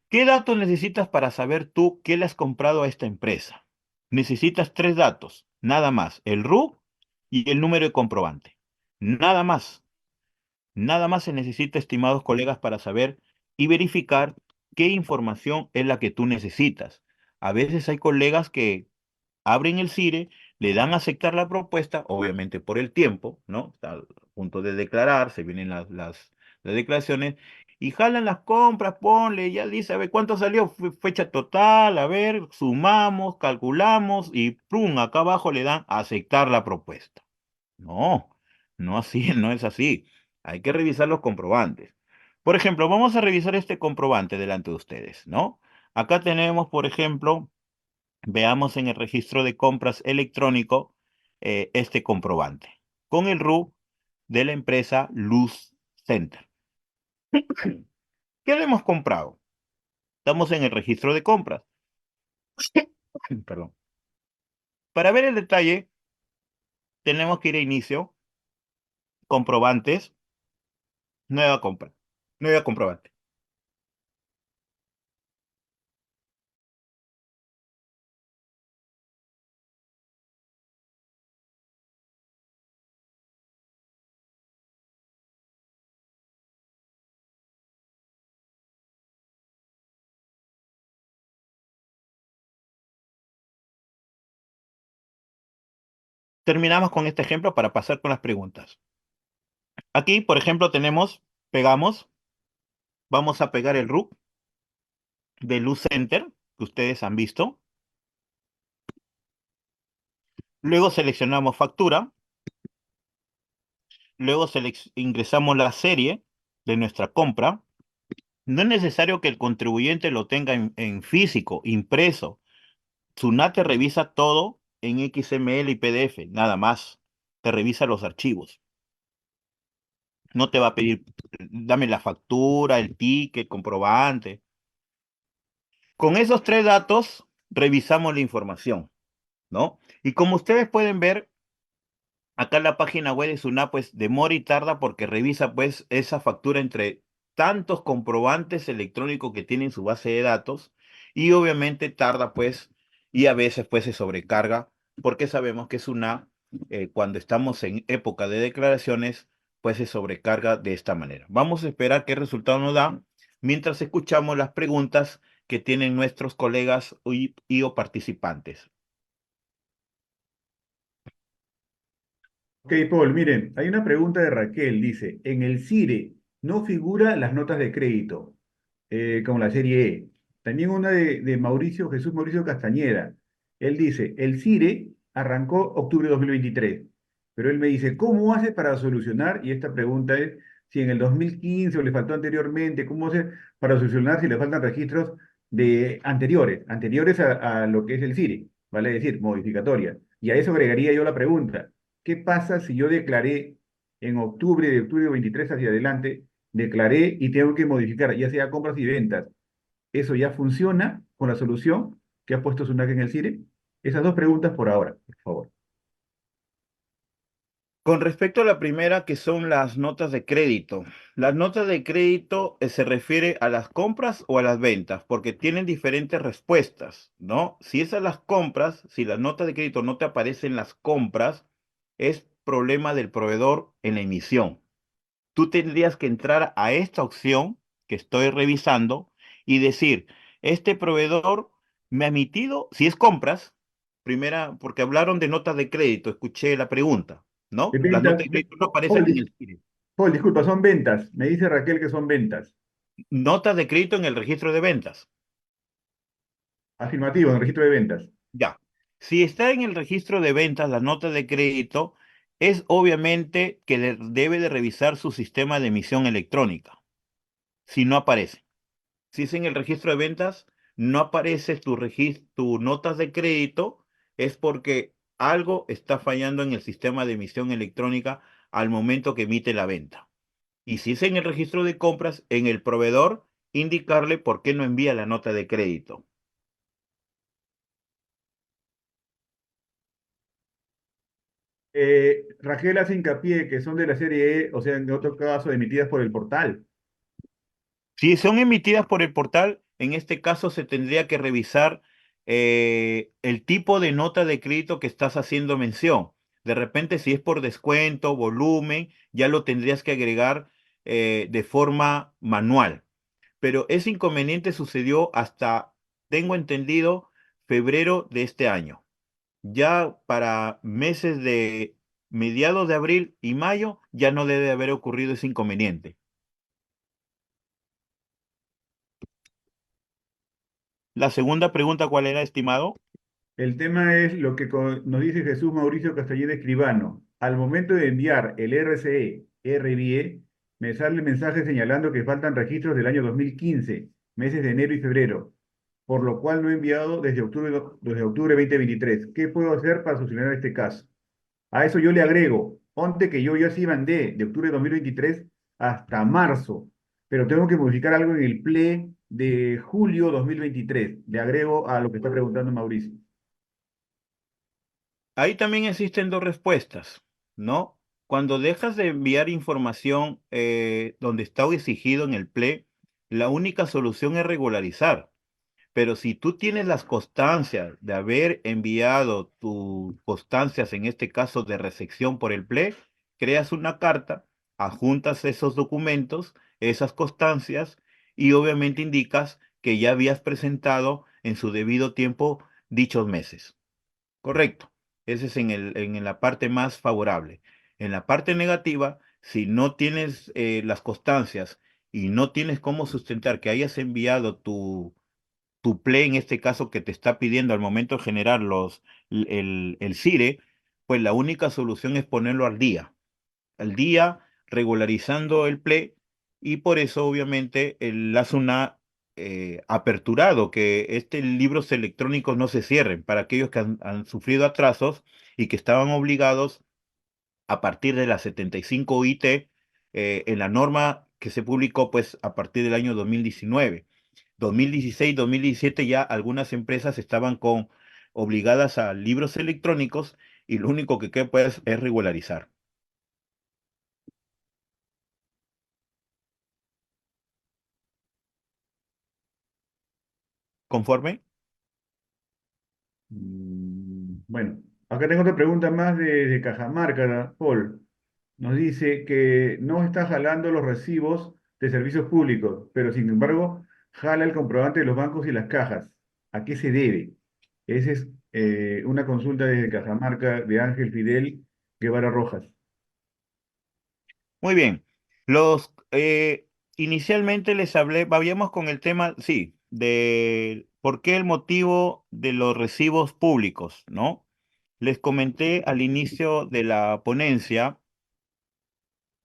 ¿Qué datos necesitas para saber tú qué le has comprado a esta empresa? Necesitas 3 datos, nada más, el RU y el número de comprobante. Nada más. Nada más se necesita, estimados colegas, para saber y verificar qué información es la que tú necesitas. A veces hay colegas que abren el CIRE, le dan a aceptar la propuesta, obviamente por el tiempo, ¿no? Está a punto de declarar, se vienen las declaraciones, y jalan las compras, ponle, ya dice, a ver cuánto salió, fecha total, a ver, sumamos, calculamos, y ¡prum! Acá abajo le dan a aceptar la propuesta. No, no así, no es así. Hay que revisar los comprobantes. Por ejemplo, vamos a revisar este comprobante delante de ustedes, ¿no? Acá tenemos, por ejemplo, veamos en el registro de compras electrónico este comprobante con el RU de la empresa Luz Center. ¿Qué le hemos comprado? Estamos en el registro de compras. Perdón. Para ver el detalle, tenemos que ir a inicio, comprobantes, nueva compra, nueva comprobante. Terminamos con este ejemplo para pasar con las preguntas. Aquí, por ejemplo, pegamos, vamos a pegar el RUC de Luz Center, que ustedes han visto. Luego seleccionamos factura. Luego ingresamos la serie de nuestra compra. No es necesario que el contribuyente lo tenga en físico, impreso. SUNAT te revisa todo en XML y PDF, nada más. Te revisa los archivos. No te va a pedir, dame la factura, el ticket, comprobante. Con esos tres datos, revisamos la información, ¿no? Y como ustedes pueden ver, acá en la página web de SUNAT, pues demora y tarda porque revisa pues esa factura entre tantos comprobantes electrónicos que tiene en su base de datos y obviamente tarda pues y a veces pues se sobrecarga porque sabemos que SUNAT cuando estamos en época de declaraciones pues se sobrecarga de esta manera. Vamos a esperar qué resultado nos da mientras escuchamos las preguntas que tienen nuestros colegas y o participantes. Ok, Paul, miren, hay una pregunta de Raquel, dice, en el CIRE no figura las notas de crédito, como la serie E. También una de Mauricio, Jesús Mauricio Castañeda. Él dice, el CIRE arrancó octubre de 2023, pero él me dice, ¿cómo hace para solucionar? Y esta pregunta es, si en el 2015 o le faltó anteriormente, ¿cómo hace para solucionar si le faltan registros de anteriores a lo que es el CIRE? Vale decir, modificatoria. Y a eso agregaría yo la pregunta. ¿Qué pasa si yo declaré en octubre, de octubre 23 hacia adelante, declaré y tengo que modificar, ya sea compras y ventas? ¿Eso ya funciona con la solución que ha puesto Sunac en el CIRE? Esas dos preguntas por ahora, por favor. Con respecto a la primera, que son las notas de crédito. Las notas de crédito se refiere a las compras o a las ventas, porque tienen diferentes respuestas, ¿no? Si es a las compras, si las notas de crédito no te aparecen en las compras, es problema del proveedor en la emisión. Tú tendrías que entrar a esta opción que estoy revisando y decir, este proveedor me ha emitido, si es compras, primera, porque hablaron de notas de crédito, escuché la pregunta, De ¿no? Las ventas, notas de crédito no Paul, aparecen en el CIRE. Paul, disculpa, son ventas. Me dice Raquel que son ventas. Notas de crédito en el registro de ventas. Afirmativo, en el registro de ventas. Ya. Si está en el registro de ventas la nota de crédito, es obviamente que debe de revisar su sistema de emisión electrónica, si no aparece. Si es en el registro de ventas, no aparece tu notas de crédito, es porque algo está fallando en el sistema de emisión electrónica al momento que emite la venta. Y si es en el registro de compras, en el proveedor, indicarle por qué no envía la nota de crédito. Raquel hace hincapié que son de la serie E, o sea, en otro caso, emitidas por el portal. Si son emitidas por el portal, en este caso se tendría que revisar el tipo de nota de crédito que estás haciendo mención. De repente, si es por descuento, volumen, ya lo tendrías que agregar de forma manual. Pero ese inconveniente sucedió hasta, tengo entendido, febrero de este año. Ya para meses de mediados de abril y mayo ya no debe haber ocurrido ese inconveniente. La segunda pregunta, ¿cuál era, estimado? El tema es lo que nos dice Jesús Mauricio Castellén Escribano. Al momento de enviar el RCE, RBE, me sale el mensaje señalando que faltan registros del año 2015, meses de enero y febrero, por lo cual no he enviado desde octubre 2023. ¿Qué puedo hacer para solucionar este caso? A eso yo le agrego, ponte que yo ya sí mandé de octubre de 2023 hasta marzo, pero tengo que modificar algo en el PLE de julio 2023. Le agrego a lo que está preguntando Mauricio. Ahí también existen dos respuestas, ¿no? Cuando dejas de enviar información donde está exigido en el PLE, la única solución es regularizar. Pero si tú tienes las constancias de haber enviado tus constancias, en este caso de recepción por el PLE, creas una carta, adjuntas esos documentos, esas constancias, y obviamente indicas que ya habías presentado en su debido tiempo dichos meses. ¿Correcto? Ese es en la parte más favorable. En la parte negativa, si no tienes las constancias y no tienes cómo sustentar que hayas enviado tu Play, en este caso que te está pidiendo al momento de generar el CIRE, pues la única solución es ponerlo al día, regularizando el Play, y por eso obviamente la SUNAT aperturado que libros electrónicos no se cierren para aquellos que han sufrido atrasos y que estaban obligados a partir de la 75 IT, en la norma que se publicó pues a partir del año 2019. 2016, 2017 ya algunas empresas estaban obligadas a libros electrónicos, y lo único que queda pues es regularizar. ¿Conforme? Bueno, acá tengo otra pregunta más de Cajamarca, Paul. Nos dice que no está jalando los recibos de servicios públicos, pero sin embargo jala el comprobante de los bancos y las cajas. ¿A qué se debe? Esa es una consulta desde Cajamarca de Ángel Fidel Guevara Rojas. Muy bien. Inicialmente les hablé, vayamos con el tema, sí, de por qué el motivo de los recibos públicos, ¿no? Les comenté al inicio de la ponencia,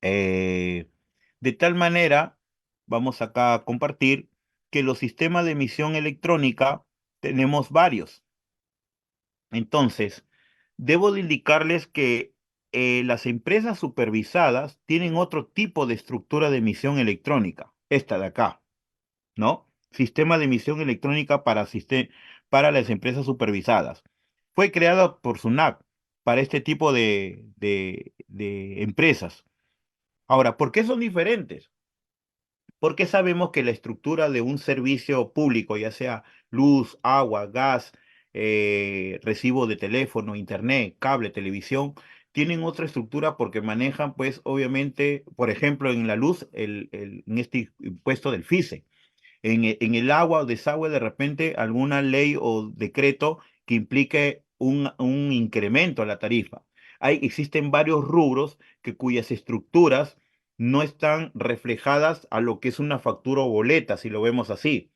eh, de tal manera, vamos acá a compartir, que los sistemas de emisión electrónica tenemos varios. Entonces, debo de indicarles que las empresas supervisadas tienen otro tipo de estructura de emisión electrónica, esta de acá, ¿no? Sistema de emisión electrónica para las empresas supervisadas. Fue creado por SUNAT para este tipo de empresas. Ahora, ¿por qué son diferentes? Porque sabemos que la estructura de un servicio público, ya sea luz, agua, gas, recibo de teléfono, internet, cable, televisión, tienen otra estructura porque manejan, pues, obviamente, por ejemplo, en la luz, en este impuesto del FISE. En el agua o desagüe, de repente, alguna ley o decreto que implique un incremento a la tarifa. Existen varios rubros cuyas estructuras no están reflejadas a lo que es una factura o boleta, si lo vemos así,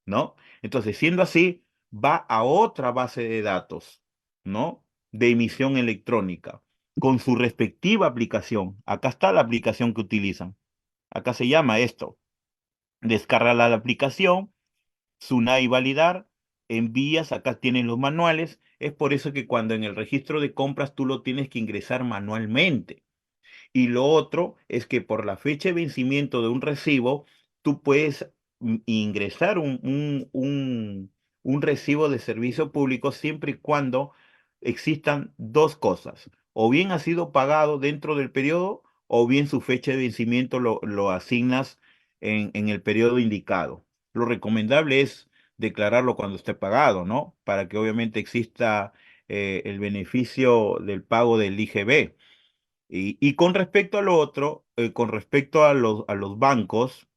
¿no? Entonces, siendo así, va a otra base de datos, ¿no? De emisión electrónica, con su respectiva aplicación. Acá está la aplicación que utilizan. Acá se llama esto. Descarga la aplicación, SUNAI validar, envías, acá tienes los manuales. Es por eso que cuando en el registro de compras tú lo tienes que ingresar manualmente. Y lo otro es que por la fecha de vencimiento de un recibo, tú puedes ingresar un recibo de servicio público siempre y cuando existan dos cosas. O bien ha sido pagado dentro del periodo, o bien su fecha de vencimiento lo asignas en el periodo indicado. Lo recomendable es declararlo cuando esté pagado, ¿no? Para que obviamente exista el beneficio del pago del IGB. Y con respecto a lo otro, con respecto a los bancos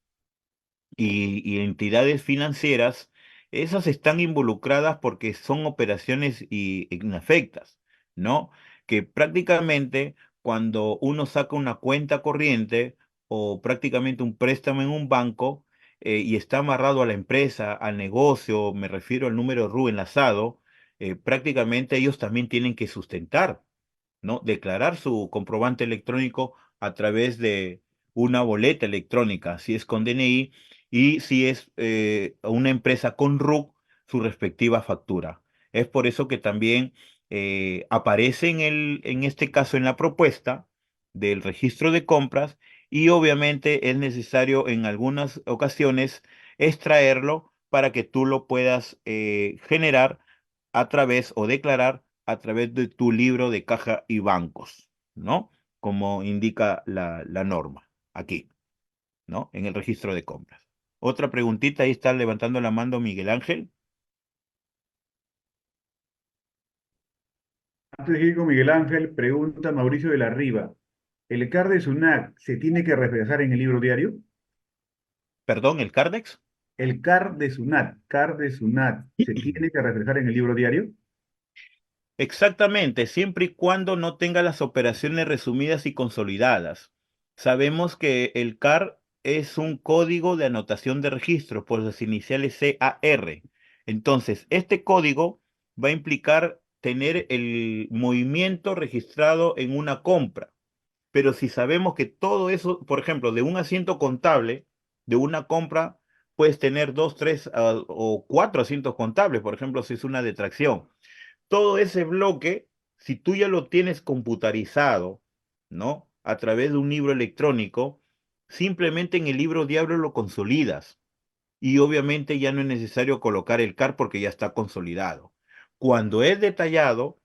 y entidades financieras, esas están involucradas porque son operaciones inafectas, ¿no? Que prácticamente cuando uno saca una cuenta corriente o prácticamente un préstamo en un banco, y está amarrado a la empresa, al negocio, me refiero al número RU enlazado, prácticamente ellos también tienen que sustentar, ¿no? Declarar su comprobante electrónico a través de una boleta electrónica, si es con DNI, y si es una empresa con RUC, su respectiva factura. Es por eso que también aparece en este caso en la propuesta del registro de compras, y obviamente es necesario en algunas ocasiones extraerlo para que tú lo puedas generar a través o declarar a través de tu libro de caja y bancos, ¿no? Como indica la norma aquí, ¿no? En el registro de compras. Otra preguntita, ahí está levantando la mano Miguel Ángel. Antes de ir con Miguel Ángel, pregunta Mauricio de la Riva. ¿El CAR de SUNAT se tiene que reflejar en el libro diario? Perdón, ¿el Cardex? El CAR de SUNAT, ¿se tiene que reflejar en el libro diario? Exactamente, siempre y cuando no tenga las operaciones resumidas y consolidadas. Sabemos que el CAR es un código de anotación de registro por las iniciales CAR. Entonces, este código va a implicar tener el movimiento registrado en una compra. Pero si sabemos que todo eso, por ejemplo, de un asiento contable, de una compra, puedes tener dos, tres, o cuatro asientos contables, por ejemplo, si es una detracción. Todo ese bloque, si tú ya lo tienes computarizado, ¿no? A través de un libro electrónico, simplemente en el libro diario lo consolidas. Y obviamente ya no es necesario colocar el CAR porque ya está consolidado. Cuando es detallado,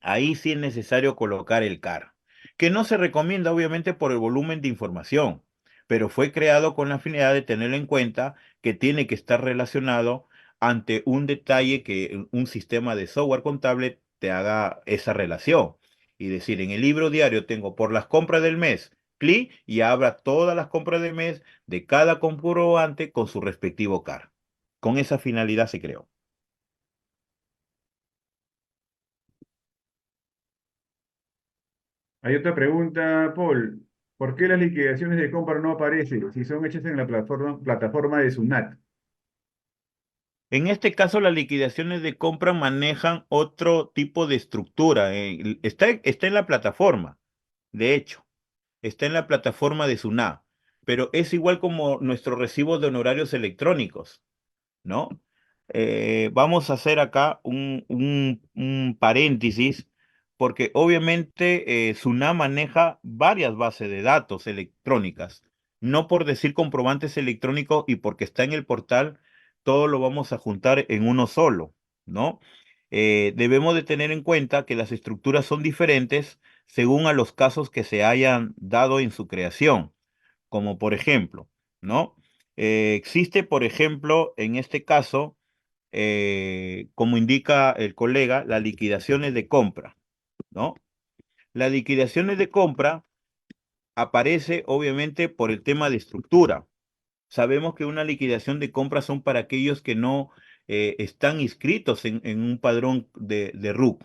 ahí sí es necesario colocar el CAR, que no se recomienda obviamente por el volumen de información, pero fue creado con la finalidad de tener en cuenta que tiene que estar relacionado ante un detalle que un sistema de software contable te haga esa relación. Y decir, en el libro diario tengo por las compras del mes, clic y abra todas las compras del mes de cada comprobante con su respectivo CAR. Con esa finalidad se creó. Hay otra pregunta, Paul. ¿Por qué las liquidaciones de compra no aparecen si son hechas en la plataforma de Sunat? En este caso, las liquidaciones de compra manejan otro tipo de estructura. Está en la plataforma, de hecho, está en la plataforma de SUNA, pero es igual como nuestros recibos de honorarios electrónicos. ¿No? Vamos a hacer acá un paréntesis, porque obviamente SUNA maneja varias bases de datos electrónicas. No por decir comprobantes electrónicos y porque está en el portal, todo lo vamos a juntar en uno solo, ¿no? Debemos de tener en cuenta que las estructuras son diferentes según a los casos que se hayan dado en su creación, como por ejemplo, ¿no? Existe, por ejemplo, en este caso, como indica el colega, las liquidaciones de compra, ¿no? Las liquidaciones de compra aparece obviamente por el tema de estructura. Sabemos que una liquidación de compra son para aquellos que no están inscritos en un padrón de RUC,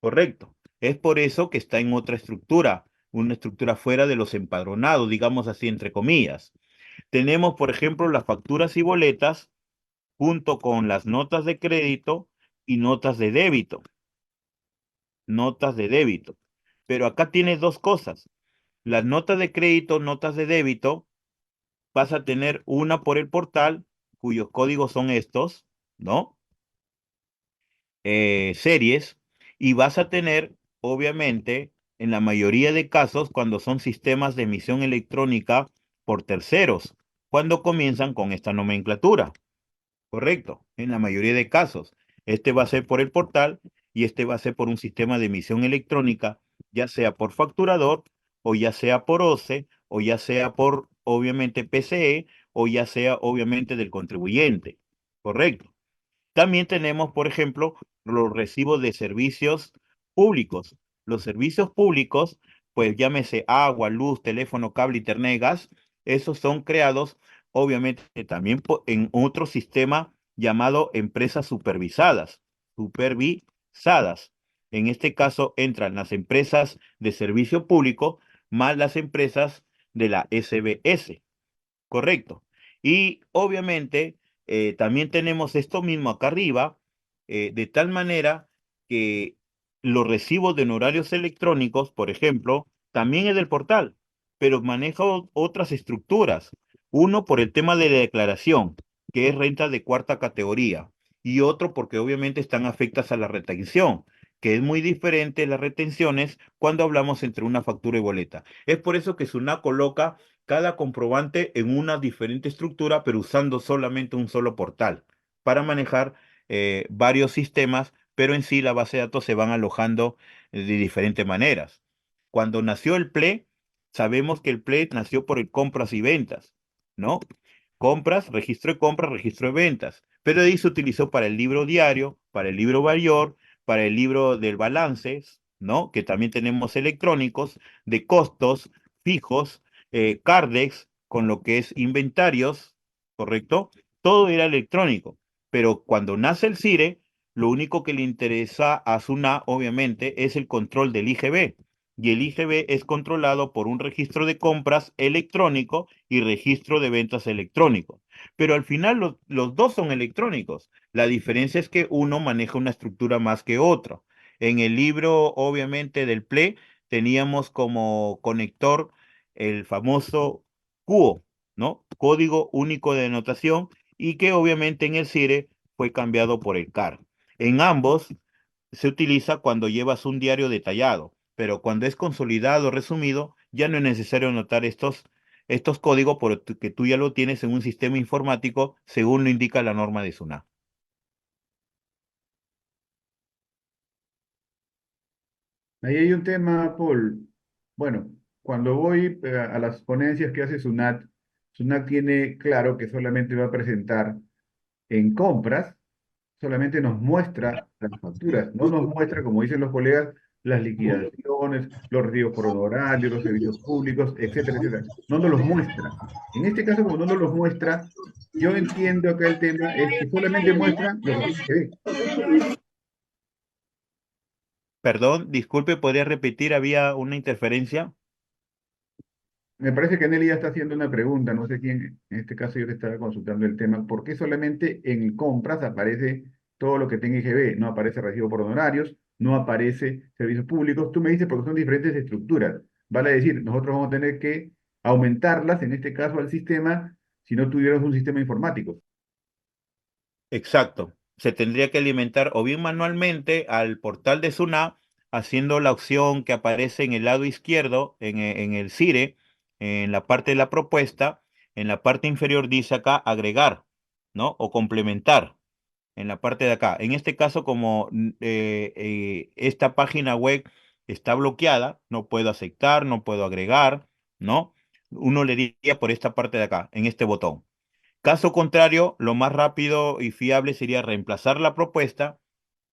correcto. Es por eso que está en otra estructura, una estructura fuera de los empadronados, digamos así, entre comillas. Tenemos, por ejemplo, las facturas y boletas junto con las notas de crédito y notas de débito. Notas de débito. Pero acá tienes dos cosas. Las notas de crédito, notas de débito, vas a tener una por el portal, cuyos códigos son estos, ¿no? Series, y vas a tener, obviamente, en la mayoría de casos, cuando son sistemas de emisión electrónica por terceros, cuando comienzan con esta nomenclatura. Correcto, en la mayoría de casos. Este va a ser por el portal y este va a ser por un sistema de emisión electrónica, ya sea por facturador o ya sea por OCE o ya sea por, obviamente, PCE o ya sea, obviamente, del contribuyente. Correcto. También tenemos, por ejemplo, los recibos de servicios públicos. Los servicios públicos, pues llámese agua, luz, teléfono, cable, internet, gas, esos son creados, obviamente, también en otro sistema llamado empresas supervisadas, supervisadas. En este caso entran las empresas de servicio público más las empresas de la SBS. Correcto. Y obviamente también tenemos esto mismo acá arriba, de tal manera que los recibos de honorarios electrónicos, por ejemplo, también es del portal, pero maneja otras estructuras. Uno por el tema de la declaración, que es renta de cuarta categoría, y otro porque obviamente están afectas a la retención, que es muy diferente las retenciones cuando hablamos entre una factura y boleta. Es por eso que SUNAT coloca cada comprobante en una diferente estructura, pero usando solamente un solo portal para manejar varios sistemas, pero en sí la base de datos se van alojando de diferentes maneras. Cuando nació el PLE, sabemos que el PLE nació por el compras y ventas, ¿no? Compras, registro de ventas, pero de ahí se utilizó para el libro diario, para el libro mayor, para el libro del balance, ¿no? Que también tenemos electrónicos, de costos fijos, Cardex, con lo que es inventarios, ¿correcto? Todo era electrónico. Pero cuando nace el CIRE, lo único que le interesa a SUNAT, obviamente, es el control del IGB. Y el IGB es controlado por un registro de compras electrónico y registro de ventas electrónico. Pero al final los dos son electrónicos. La diferencia es que uno maneja una estructura más que otro. En el libro, obviamente, del PLE, teníamos como conector el famoso CUO, ¿no? Código único de denotación, y que obviamente en el CIRE fue cambiado por el CAR. En ambos se utiliza cuando llevas un diario detallado, pero cuando es consolidado, resumido, ya no es necesario anotar estos códigos porque tú ya lo tienes en un sistema informático según lo indica la norma de SUNAT. Ahí hay un tema, Paul. Bueno, cuando voy a las ponencias que hace SUNAT, SUNAT tiene claro que solamente va a presentar en compras, solamente nos muestra las facturas, no nos muestra, como dicen los colegas, las liquidaciones, los recibos por honorarios, los servicios públicos, etcétera, etcétera. No nos los muestra. En este caso, como no nos los muestra, yo entiendo acá el tema es que solamente muestra lo que tiene que ver. Perdón, disculpe, ¿podría repetir? Había una interferencia. Me parece que Nelly ya está haciendo una pregunta, no sé quién, en este caso yo te estaba consultando el tema, ¿por qué solamente en compras aparece todo lo que tenga IGB? No aparece recibo por honorarios, no aparece servicios públicos. Tú me dices porque son diferentes estructuras. Vale decir, nosotros vamos a tener que aumentarlas, en este caso al sistema, si no tuviéramos un sistema informático. Exacto. Se tendría que alimentar o bien manualmente al portal de SUNAT, haciendo la opción que aparece en el lado izquierdo, en el CIRE, en la parte de la propuesta. En la parte inferior dice acá agregar, ¿no? O complementar, en la parte de acá. En este caso, como esta página web está bloqueada, no puedo aceptar, no puedo agregar, ¿no? Uno le diría por esta parte de acá, en este botón. Caso contrario, lo más rápido y fiable sería reemplazar la propuesta,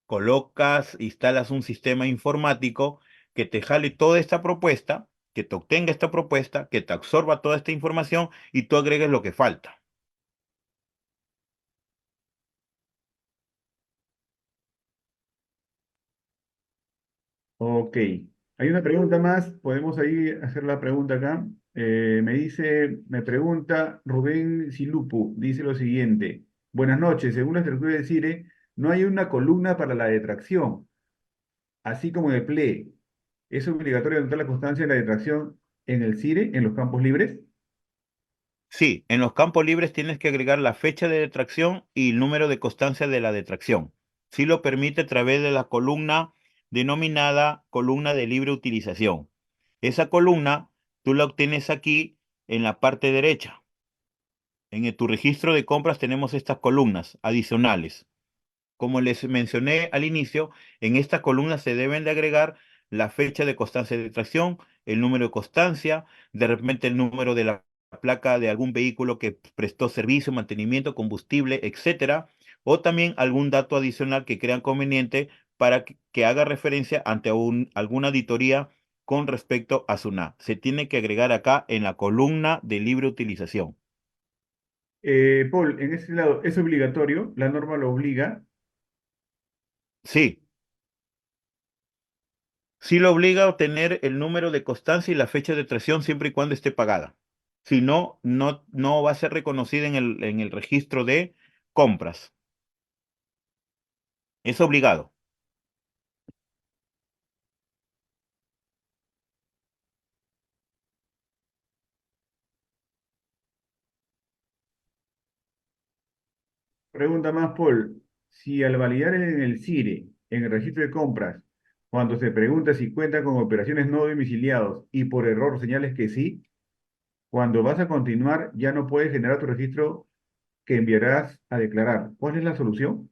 colocas, instalas un sistema informático que te jale toda esta propuesta, que te obtenga esta propuesta, que te absorba toda esta información y tú agregues lo que falta. Ok. Hay una pregunta más, podemos ahí hacer la pregunta acá. Me pregunta Rubén Silupu, dice lo siguiente. Buenas noches, según la estructura del CIRE, no hay una columna para la detracción, así como en el PLE. ¿Es obligatorio anotar la constancia de la detracción en el CIRE, en los campos libres? Sí, en los campos libres tienes que agregar la fecha de detracción y el número de constancia de la detracción. Sí lo permite a través de la columna denominada columna de libre utilización. Esa columna tú la obtienes aquí en la parte derecha. Tu registro de compras tenemos estas columnas adicionales. Como les mencioné al inicio, en estas columnas se deben de agregar la fecha de constancia de tracción, el número de constancia, de repente el número de la placa de algún vehículo que prestó servicio, mantenimiento, combustible, etcétera, o también algún dato adicional que crean conveniente para que haga referencia ante alguna auditoría con respecto a SUNAT. Se tiene que agregar acá en la columna de libre utilización. Paul, en ese lado, ¿es obligatorio? ¿La norma lo obliga? Sí, sí lo obliga a obtener el número de constancia y la fecha de tracción siempre y cuando esté pagada. Si no, no va a ser reconocida en el registro de compras. Es obligado. Pregunta más, Paul. Si al validar en el CIRE, en el registro de compras, cuando se pregunta si cuenta con operaciones no domiciliados y por error señales que sí, cuando vas a continuar ya no puedes generar tu registro que enviarás a declarar. ¿Cuál es la solución?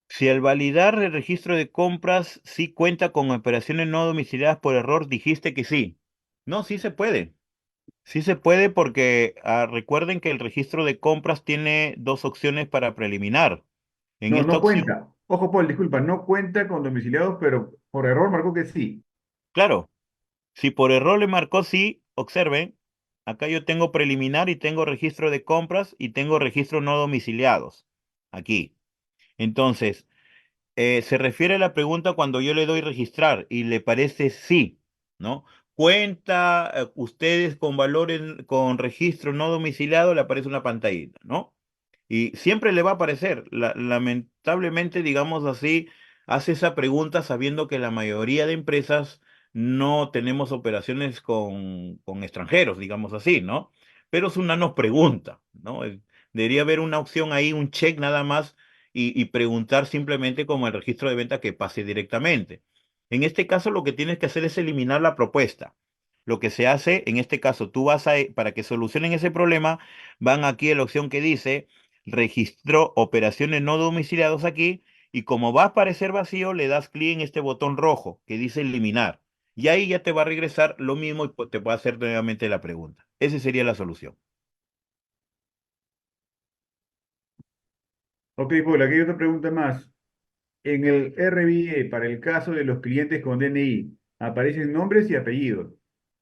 Si al validar el registro de compras sí cuenta con operaciones no domiciliadas por error, dijiste que sí. No, sí se puede. Sí se puede porque recuerden que el registro de compras tiene dos opciones para preliminar. En No, esta no opción, cuenta. Ojo, Paul, disculpa, no cuenta con domiciliados, pero por error marcó que sí. claro, si por error le marcó sí, observen, acá yo tengo preliminar y tengo registro de compras y tengo registro no domiciliados. Aquí. Entonces, se refiere a la pregunta cuando yo le doy registrar y le parece sí, ¿no? Cuenta ustedes con valores, con registro no domiciliado, le aparece una pantallita, ¿no? Y siempre le va a aparecer. Lamentablemente, digamos así, hace esa pregunta sabiendo que la mayoría de empresas no tenemos operaciones con extranjeros, digamos así, ¿no? Pero Sunat nos pregunta, ¿no? Debería haber una opción ahí, un check nada más y preguntar simplemente como el registro de venta que pase directamente. En este caso, lo que tienes que hacer es eliminar la propuesta. Lo que se hace, en este caso, tú vas para que solucionen ese problema, van aquí a la opción que dice registró operaciones no domiciliados aquí y como va a aparecer vacío, le das clic en este botón rojo que dice eliminar. Y ahí ya te va a regresar lo mismo y te va a hacer nuevamente la pregunta. Esa sería la solución. Ok, Paul, aquí hay otra pregunta más. En el RBE, para el caso de los clientes con DNI, aparecen nombres y apellidos.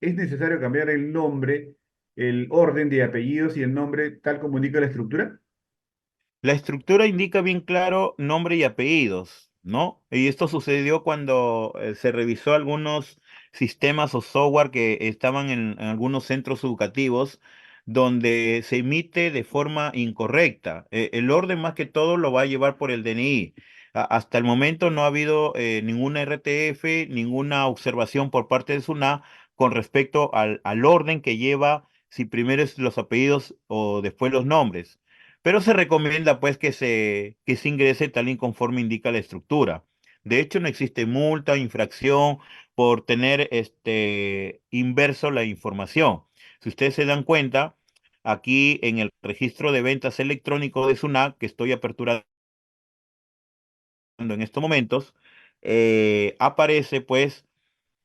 ¿Es necesario cambiar el nombre, el orden de apellidos y el nombre tal como indica la estructura? La estructura indica bien claro nombre y apellidos, ¿no? Y esto sucedió cuando se revisó algunos sistemas o software que estaban en algunos centros educativos donde se emite de forma incorrecta. El orden más que todo lo va a llevar por el DNI. Hasta el momento no ha habido ninguna RTF, ninguna observación por parte de SUNA con respecto al orden que lleva, si primero es los apellidos o después los nombres. Pero se recomienda pues que se ingrese tal y conforme indica la estructura. De hecho, no existe multa, infracción por tener inverso la información. Si ustedes se dan cuenta, aquí en el registro de ventas electrónico de SUNAT, que estoy aperturando en estos momentos, aparece pues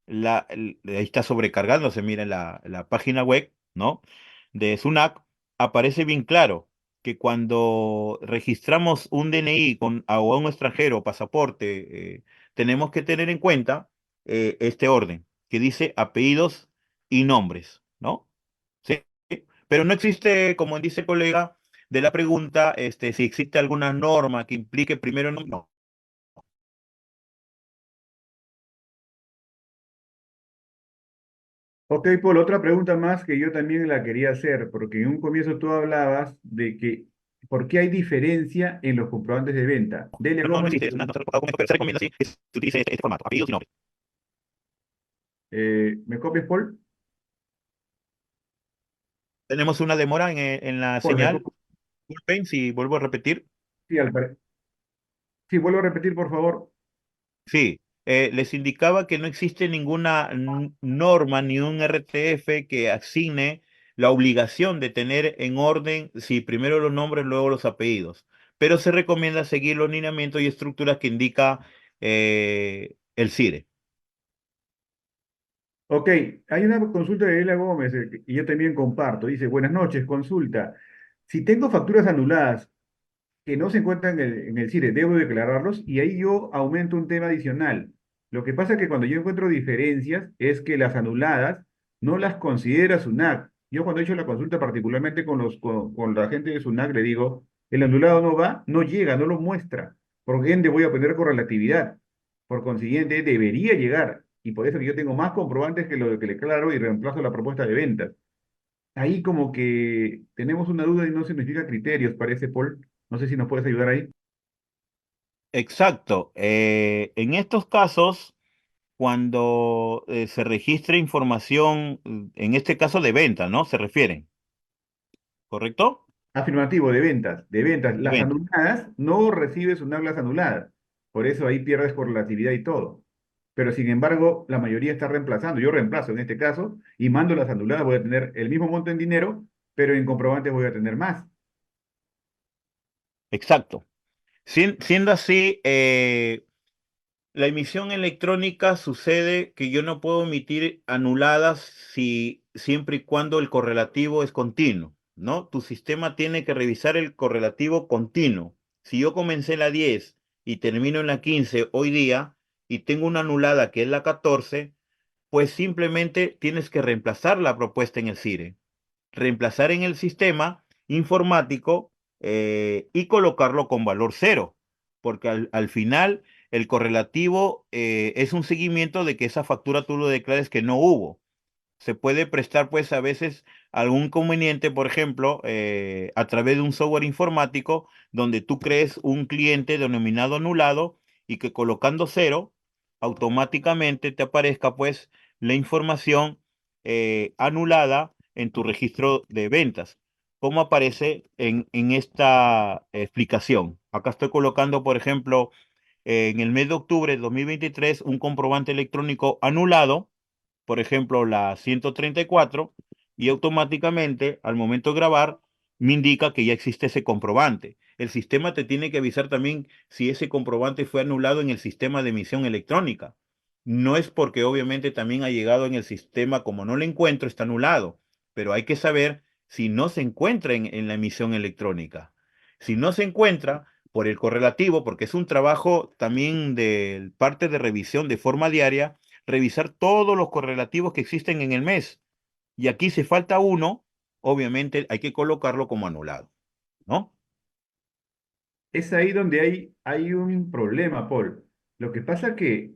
ahí está sobrecargándose, miren la página web, ¿no? De SUNAC, aparece bien claro que cuando registramos un DNI o a un extranjero, pasaporte, tenemos que tener en cuenta este orden, que dice apellidos y nombres, ¿no? Sí, pero no existe, como dice el colega de la pregunta, si existe alguna norma que implique primero no. Ok, Paul, otra pregunta más que yo también la quería hacer, porque en un comienzo tú hablabas de que, ¿por qué hay diferencia en los comprobantes de venta? Delia, No ¿cómo existe, es es? una nota de documento, pero se recomienda así, que se utilice este formato, apellidos y nombres. ¿Me copias, Paul? Tenemos una demora en la Paul, ¿me señal. copias? Disculpen si vuelvo a repetir. Sí, sí, vuelvo a repetir, por favor. Sí, les indicaba que no existe ninguna norma ni un RTF que asigne la obligación de tener en orden, si primero los nombres, luego los apellidos. Pero se recomienda seguir los lineamientos y estructuras que indica el CIRE. Ok, hay una consulta de Delia Gómez y yo también comparto. Dice, buenas noches, consulta. Si tengo facturas anuladas que no se encuentran en el CIRE, debo declararlos y ahí yo aumento un tema adicional. Lo que pasa es que cuando yo encuentro diferencias es que las anuladas no las considera SUNAC. Yo cuando he hecho la consulta particularmente con la gente de SUNAC le digo, el anulado no va, no llega, no lo muestra. Por ende voy a poner correlatividad. Por consiguiente, debería llegar. Y por eso que yo tengo más comprobantes que lo que le declaro y reemplazo la propuesta de ventas. Ahí como que tenemos una duda y no significa criterios, parece, Paul. No sé si nos puedes ayudar ahí. Exacto. En estos casos, cuando se registra información, en este caso de venta, ¿no? Se refieren, ¿correcto? Afirmativo, de ventas, de ventas. De Las venta. anuladas no recibes un las anuladas. Por eso ahí pierdes correlatividad y todo. Pero sin embargo, la mayoría está reemplazando. Yo reemplazo en este caso y mando las anuladas. Voy a tener el mismo monto en dinero, pero en comprobantes voy a tener más. Exacto. Siendo así, la emisión electrónica sucede que yo no puedo emitir anuladas siempre y cuando el correlativo es continuo, ¿no? Tu sistema tiene que revisar el correlativo continuo. Si yo comencé la 10 y termino en la 15 hoy día y tengo una anulada que es la 14, pues simplemente tienes que reemplazar la propuesta en el CIRE, reemplazar en el sistema informático y colocarlo con valor cero porque al final el correlativo es un seguimiento de que esa factura tú lo declares que no hubo. Se puede prestar pues a veces algún conveniente, por ejemplo, a través de un software informático donde tú crees un cliente denominado anulado y que colocando cero automáticamente te aparezca pues la información anulada en tu registro de ventas, como aparece en esta explicación. Acá estoy colocando, por ejemplo, en el mes de octubre de 2023 un comprobante electrónico anulado, por ejemplo, la 134, y automáticamente al momento de grabar me indica que ya existe ese comprobante. El sistema te tiene que avisar también si ese comprobante fue anulado en el sistema de emisión electrónica. No es porque obviamente también ha llegado en el sistema, como no lo encuentro, está anulado, pero hay que saber si no se encuentra en la emisión electrónica. Si no se encuentra, por el correlativo, porque es un trabajo también de parte de revisión de forma diaria, revisar todos los correlativos que existen en el mes. Y aquí si falta uno, obviamente hay que colocarlo como anulado, ¿no? Es ahí donde hay un problema, Paul. Lo que pasa que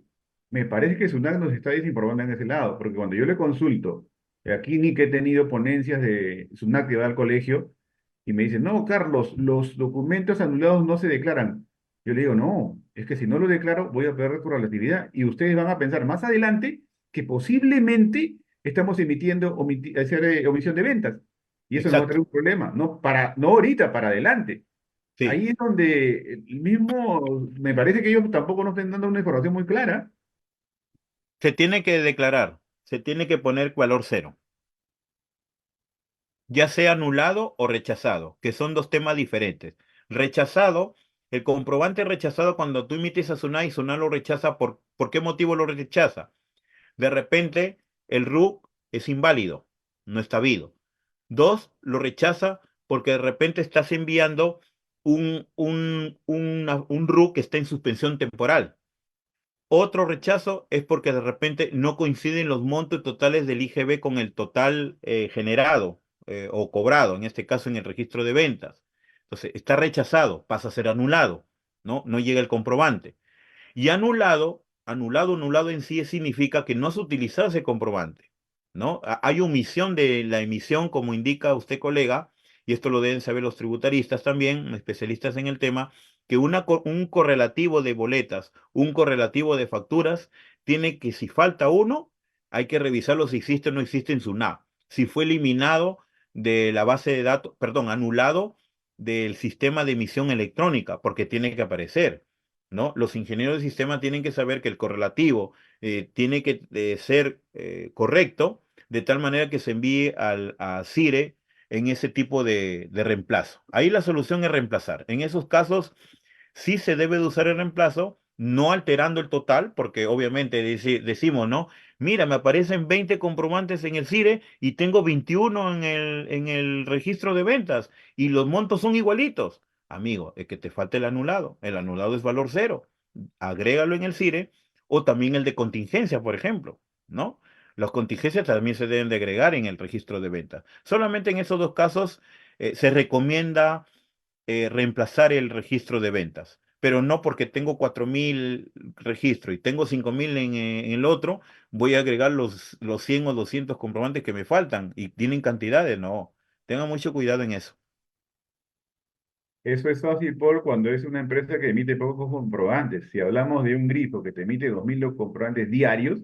me parece que SUNAT nos está desinformando en ese lado, porque cuando yo le consulto, aquí ni que he tenido ponencias de SUNAT que va al colegio, y me dice, no, Carlos, los documentos anulados no se declaran. Yo le digo, no, es que si no lo declaro voy a perder tu relatividad y ustedes van a pensar más adelante que posiblemente estamos emitiendo omisión de ventas. Y eso nos va a traer Exacto. un problema, no ahorita, para adelante. Sí. Ahí es donde el mismo, me parece que ellos tampoco nos están dando una información muy clara. Se tiene que declarar, se tiene que poner valor cero, ya sea anulado o rechazado, que son dos temas diferentes. Rechazado, el comprobante rechazado cuando tú emites a SUNAT y SUNAT lo rechaza, ¿por qué motivo lo rechaza? De repente, el RUC es inválido, no está habido. Dos, lo rechaza porque de repente estás enviando un RUC que está en suspensión temporal. Otro rechazo es porque de repente no coinciden los montos totales del IGB con el total generado o cobrado, en este caso en el registro de ventas. Entonces, está rechazado, pasa a ser anulado, ¿no? No llega el comprobante. Y anulado en sí significa que no se utilizado ese comprobante, ¿no? Hay omisión de la emisión, como indica usted, colega, y esto lo deben saber los tributaristas también, especialistas en el tema, que un correlativo de boletas, un correlativo de facturas, tiene que, si falta uno, hay que revisarlo si existe o no existe en SUNAT. Si fue eliminado de la base de datos, perdón, anulado del sistema de emisión electrónica, porque tiene que aparecer. ¿No? Los ingenieros de sistema tienen que saber que el correlativo tiene que ser correcto, de tal manera que se envíe a CIRE en ese tipo de reemplazo. Ahí la solución es reemplazar. En esos casos sí se debe de usar el reemplazo, no alterando el total, porque obviamente decimos, ¿no? Mira, me aparecen 20 comprobantes en el CIRE y tengo 21 en el registro de ventas y los montos son igualitos. Amigo, es que te falta el anulado. El anulado es valor cero. Agrégalo en el CIRE o también el de contingencia, por ejemplo, ¿no? Las contingencias también se deben de agregar en el registro de ventas. Solamente en esos dos casos se recomienda reemplazar el registro de ventas, pero no porque tengo 4.000 registros y tengo 5.000 en el otro, voy a agregar los 100 o 200 comprobantes que me faltan y tienen cantidades, no. Tenga mucho cuidado en eso. Eso es fácil, Paul, cuando es una empresa que emite pocos comprobantes. Si hablamos de un grifo que te emite 2.000 comprobantes diarios,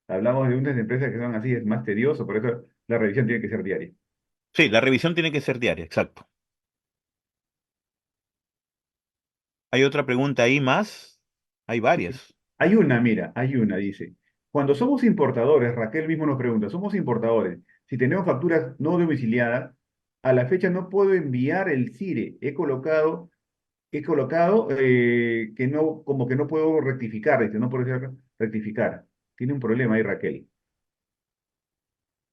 hablamos de unas empresas que son así, es más tedioso, por eso la revisión tiene que ser diaria. Sí, la revisión tiene que ser diaria, exacto. ¿Hay otra pregunta ahí más? Hay varias. Hay una, mira, hay una, dice. Cuando somos importadores, Raquel mismo nos pregunta, somos importadores, si tenemos facturas no domiciliadas, a la fecha no puedo enviar el CIRE. He colocado que no, como que no puedo rectificar, dice, no puedo rectificar. Tiene un problema ahí, Raquel.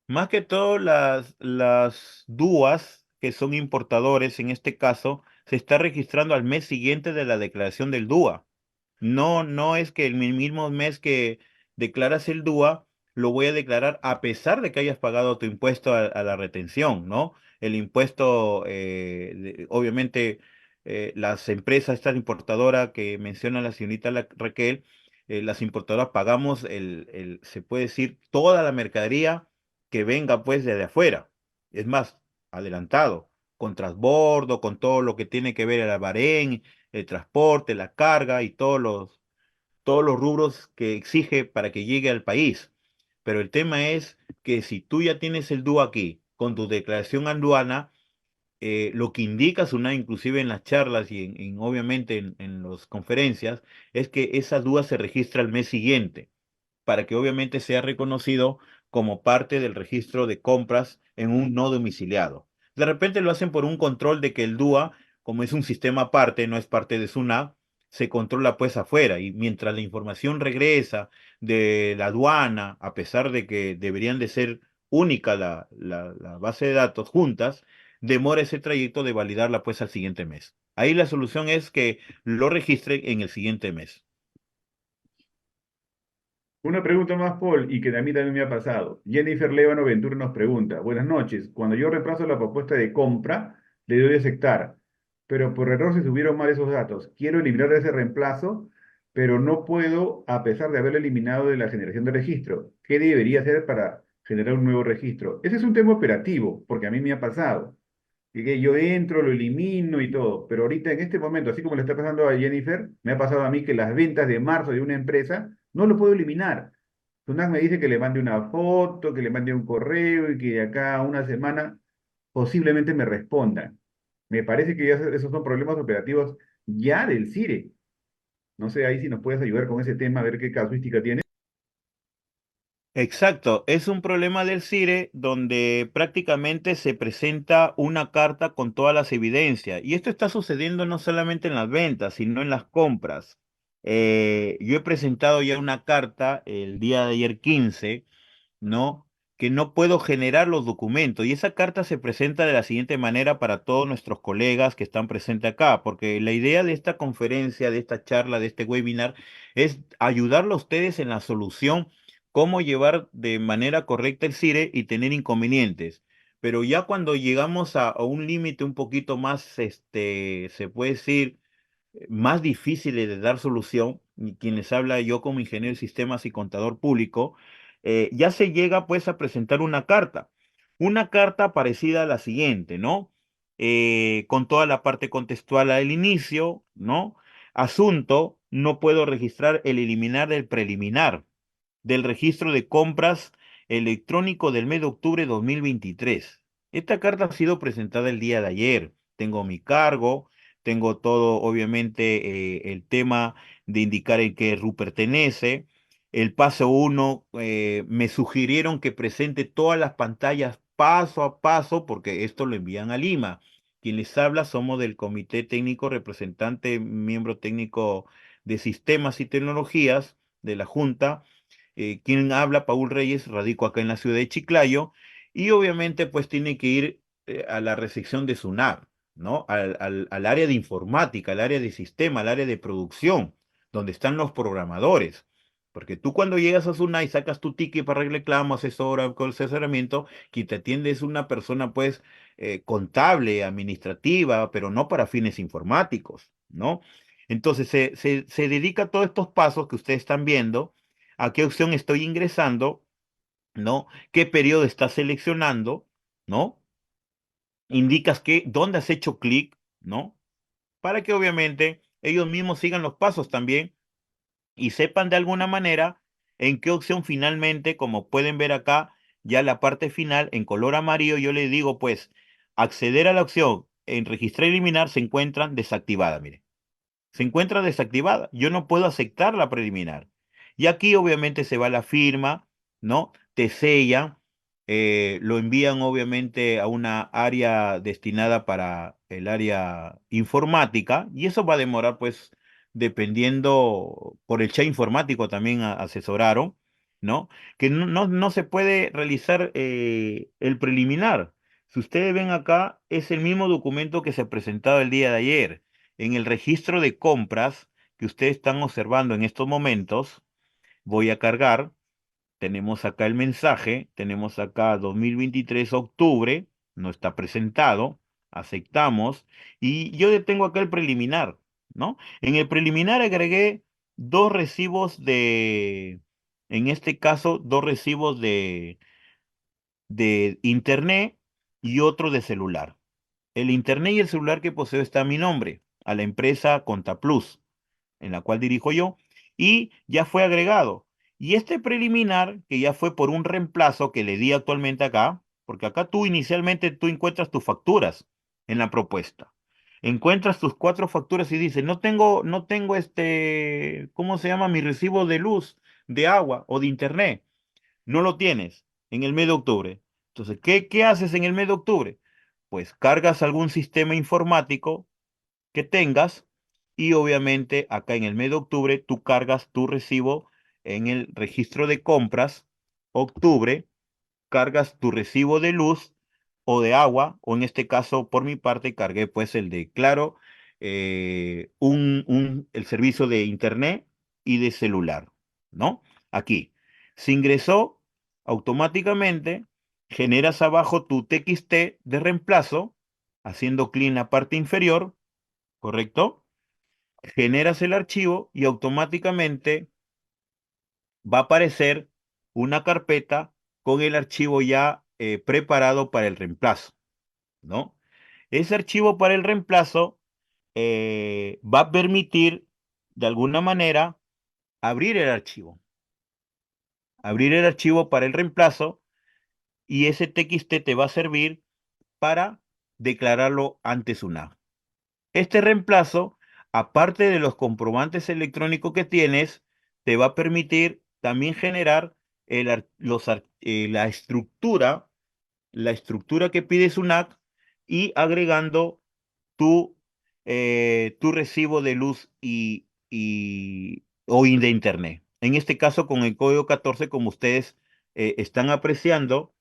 Más que todo las DUAs, que son importadores, en este caso, se está registrando al mes siguiente de la declaración del DUA. No, no es que el mismo mes que declaras el DUA, lo voy a declarar a pesar de que hayas pagado tu impuesto a la retención, ¿no? El impuesto, obviamente, las empresas, esta importadora que menciona la señorita Raquel, las importadoras pagamos se puede decir, toda la mercadería que venga pues desde afuera. Es más, adelantado, con transbordo, con todo lo que tiene que ver el albarén, el transporte, la carga y todos los rubros que exige para que llegue al país. Pero el tema es que si tú ya tienes el DUA aquí, con tu declaración aduana, lo que indica SUNAT, inclusive en las charlas y obviamente en las conferencias, es que esa DUA se registra al mes siguiente para que obviamente sea reconocido como parte del registro de compras en un no domiciliado. De repente lo hacen por un control de que el DUA, como es un sistema aparte, no es parte de SUNAT, se controla pues afuera y mientras la información regresa de la aduana, a pesar de que deberían de ser única la base de datos juntas, demora ese trayecto de validarla pues al siguiente mes. Ahí la solución es que lo registre en el siguiente mes. Una pregunta más, Paul, y que a mí también me ha pasado. Jennifer Lévano Ventura nos pregunta, buenas noches, cuando yo reemplazo la propuesta de compra, le doy a aceptar, pero por error se subieron mal esos datos. Quiero eliminar ese reemplazo, pero no puedo a pesar de haberlo eliminado de la generación de registro. ¿Qué debería hacer para generar un nuevo registro? Ese es un tema operativo, porque a mí me ha pasado. Y que yo entro, lo elimino y todo, pero ahorita en este momento, así como le está pasando a Jennifer, me ha pasado a mí que las ventas de marzo de una empresa no lo puedo eliminar. Sunak me dice que le mande una foto, que le mande un correo y que de acá a una semana posiblemente me respondan. Me parece que ya esos son problemas operativos ya del CIRE. No sé ahí si nos puedes ayudar con ese tema, a ver qué casuística tiene. Exacto, es un problema del CIRE donde prácticamente se presenta una carta con todas las evidencias. Y esto está sucediendo no solamente en las ventas, sino en las compras. Yo he presentado ya una carta el día de ayer 15, ¿no? Que no puedo generar los documentos. Y esa carta se presenta de la siguiente manera para todos nuestros colegas que están presentes acá, porque la idea de esta conferencia, de esta charla, de este webinar, es ayudarle a ustedes en la solución, cómo llevar de manera correcta el CIRE y tener inconvenientes. Pero ya cuando llegamos a un límite un poquito más, se puede decir, más difíciles de dar solución, y quien les habla yo como ingeniero de sistemas y contador público, ya se llega pues a presentar una carta parecida a la siguiente, ¿no? Con toda la parte contextual al inicio, ¿no? Asunto, no puedo registrar el eliminar del preliminar del registro de compras electrónico del mes de octubre de 2023. Esta carta ha sido presentada el día de ayer. Tengo mi cargo, tengo todo, obviamente, el tema de indicar en qué RU pertenece. El paso uno, me sugirieron que presente todas las pantallas paso a paso, porque esto lo envían a Lima. Quien les habla somos del Comité Técnico Representante, miembro técnico de Sistemas y Tecnologías de la Junta. Quien habla, Paul Reyes, radico acá en la ciudad de Chiclayo, y obviamente pues tiene que ir a la recepción de SUNAT, ¿no? Al área de informática, al área de sistema, al área de producción, donde están los programadores. Porque tú cuando llegas a SUNAT y sacas tu ticket para reclamo, asesora, con asesoramiento, quien te atiende es una persona pues contable, administrativa, pero no para fines informáticos, ¿no? Entonces se dedica a todos estos pasos que ustedes están viendo, a qué opción estoy ingresando, ¿no? ¿Qué periodo estás seleccionando, ¿no? Indicas que dónde has hecho clic, ¿no? Para que obviamente ellos mismos sigan los pasos también y sepan de alguna manera en qué opción finalmente, como pueden ver acá, ya la parte final en color amarillo, yo les digo pues, acceder a la opción en registrar y eliminar se encuentran desactivada, mire, se encuentra desactivada. Yo no puedo aceptar la preliminar. Y aquí obviamente se va la firma, ¿no? Te sellan, lo envían obviamente a una área destinada para el área informática y eso va a demorar pues dependiendo, por el chat informático también asesoraron, ¿no? Que no se puede realizar el preliminar. Si ustedes ven acá, es el mismo documento que se presentaba el día de ayer en el registro de compras que ustedes están observando en estos momentos. Voy a cargar, tenemos acá el mensaje, tenemos acá 2023 octubre, no está presentado, aceptamos, y yo tengo acá el preliminar, ¿no? En el preliminar agregué dos recibos en este caso, dos recibos de internet y otro de celular. El internet y el celular que poseo está a mi nombre, a la empresa ContaPlus, en la cual dirijo yo, y ya fue agregado. Y este preliminar, que ya fue por un reemplazo que le di actualmente acá, porque acá tú inicialmente tú encuentras tus facturas en la propuesta. Encuentras tus cuatro facturas y dices, no tengo ¿cómo se llama? Mi recibo de luz, de agua o de internet. No lo tienes en el mes de octubre. Entonces, ¿qué haces en el mes de octubre? Pues cargas algún sistema informático que tengas y obviamente acá en el mes de octubre tú cargas tu recibo en el registro de compras, octubre, cargas tu recibo de luz o de agua, o en este caso por mi parte cargué pues el de Claro, el servicio de internet y de celular, ¿no? Aquí, se ingresó automáticamente, generas abajo tu TXT de reemplazo, haciendo clic en la parte inferior, ¿correcto? Generas el archivo y automáticamente va a aparecer una carpeta con el archivo ya preparado para el reemplazo, ¿no? Ese archivo para el reemplazo va a permitir, de alguna manera, abrir el archivo. Abrir el archivo para el reemplazo y ese TXT te va a servir para declararlo ante SUNAT. Este reemplazo, aparte de los comprobantes electrónicos que tienes, te va a permitir también generar la estructura que pide SUNAT y agregando tu recibo de luz o de internet. En este caso, con el código 14, como ustedes están apreciando,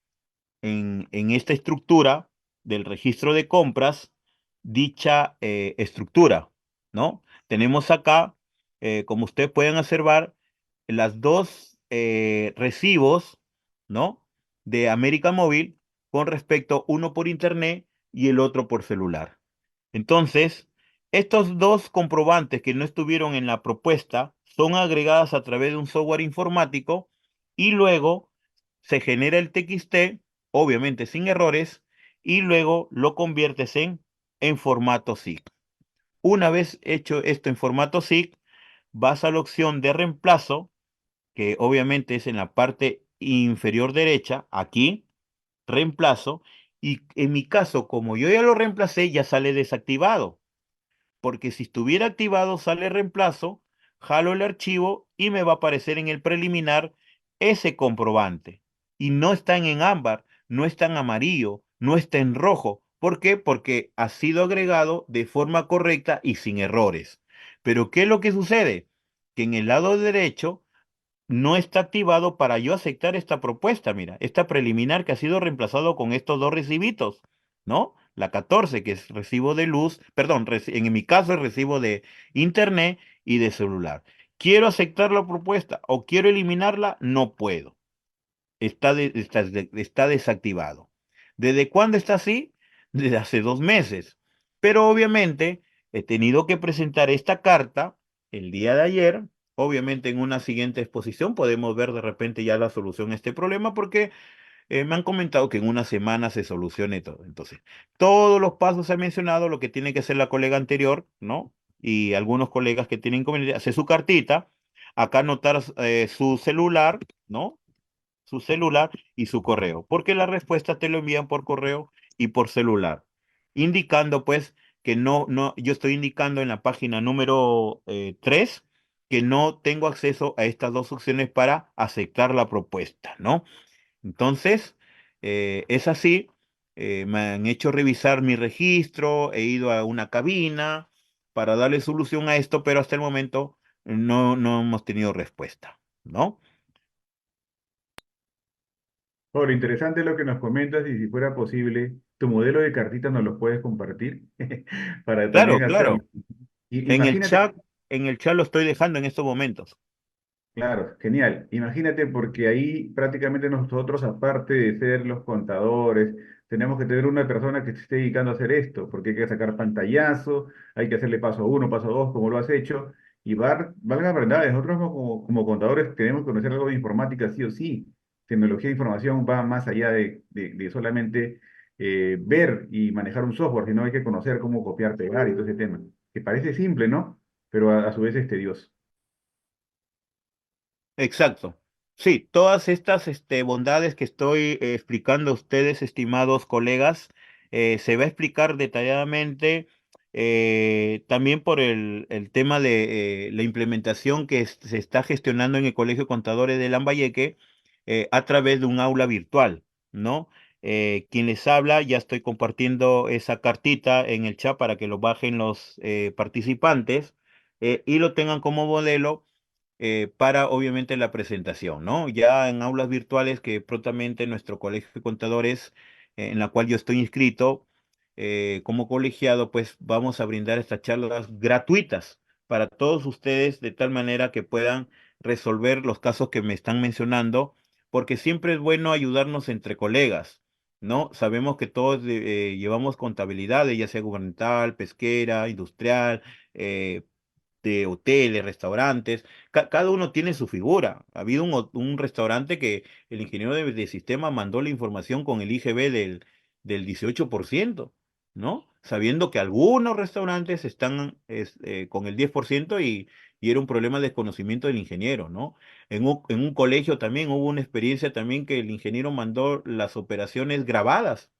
en esta estructura del registro de compras, dicha estructura, ¿no? Tenemos acá, como ustedes pueden observar, las dos recibos, ¿no? De América Móvil con respecto uno por internet y el otro por celular. Entonces, estos dos comprobantes que no estuvieron en la propuesta son agregadas a través de un software informático y luego se genera el TXT, obviamente sin errores, y luego lo conviertes en formato SIG. Una vez hecho esto en formato SIG, vas a la opción de reemplazo, que obviamente es en la parte inferior derecha, aquí, reemplazo, y en mi caso, como yo ya lo reemplacé, ya sale desactivado porque si estuviera activado sale reemplazo, jalo el archivo y me va a aparecer en el preliminar ese comprobante. Y no están en ámbar, no está en amarillo, no está en rojo. ¿Por qué? Porque ha sido agregado de forma correcta y sin errores. Pero ¿qué es lo que sucede? Que en el lado derecho no está activado para yo aceptar esta propuesta, mira, esta preliminar que ha sido reemplazado con estos dos recibitos, ¿no? La 14, que es recibo de luz, perdón, en mi caso es recibo de internet y de celular. Quiero aceptar la propuesta o quiero eliminarla, no puedo. Está desactivado. ¿Desde cuándo está así? Desde hace 2 meses. Pero obviamente he tenido que presentar esta carta el día de ayer. Obviamente en una siguiente exposición podemos ver de repente ya la solución a este problema porque me han comentado que en una semana se solucione todo. Entonces, todos los pasos se han mencionado, lo que tiene que hacer la colega anterior, ¿no? Y algunos colegas que tienen inconveniente, hacer su cartita, acá anotar su celular, ¿no? Su celular y su correo, porque la respuesta te lo envían por correo y por celular, indicando pues que yo estoy indicando en la página número 3 que no tengo acceso a estas dos opciones para aceptar la propuesta, ¿no? Entonces, es así, me han hecho revisar mi registro, he ido a una cabina para darle solución a esto, pero hasta el momento no hemos tenido respuesta, ¿no? Ahora, interesante lo que nos comentas y si fuera posible, tu modelo de cartita nos lo puedes compartir para Claro, también hacerlo. claro. En el Imagínate. chat, en el chat lo estoy dejando en estos momentos. Claro, genial. Imagínate porque ahí prácticamente nosotros, aparte de ser los contadores, tenemos que tener una persona que se esté dedicando a hacer esto, porque hay que sacar pantallazo, hay que hacerle paso uno, paso dos, como lo has hecho, y valga la verdad, nosotros como contadores tenemos que conocer algo de informática sí o sí. Tecnología de información va más allá de solamente ver y manejar un software, sino hay que conocer cómo copiar, pegar y todo ese tema, que parece simple, ¿no? Pero a su vez es tedioso. Exacto. Sí, todas estas bondades que estoy explicando a ustedes, estimados colegas, se va a explicar detalladamente también por el tema de la implementación que se está gestionando en el Colegio de Contadores de Lambayeque a través de un aula virtual, ¿no? Quien les habla, ya estoy compartiendo esa cartita en el chat para que lo bajen los participantes y lo tengan como modelo para obviamente la presentación, ¿no? Ya en aulas virtuales que prontamente nuestro colegio de contadores, en la cual yo estoy inscrito como colegiado, pues vamos a brindar estas charlas gratuitas para todos ustedes de tal manera que puedan resolver los casos que me están mencionando, porque siempre es bueno ayudarnos entre colegas. ¿No? Sabemos que todos llevamos contabilidades, ya sea gubernamental, pesquera, industrial, eh, de hoteles, restaurantes, cada uno tiene su figura. Ha habido un restaurante que el ingeniero de sistema mandó la información con el IGB del 18%, ¿no? Sabiendo que algunos restaurantes están con el 10% y era un problema de desconocimiento del ingeniero, ¿no? En un colegio también hubo una experiencia también que el ingeniero mandó las operaciones grabadas,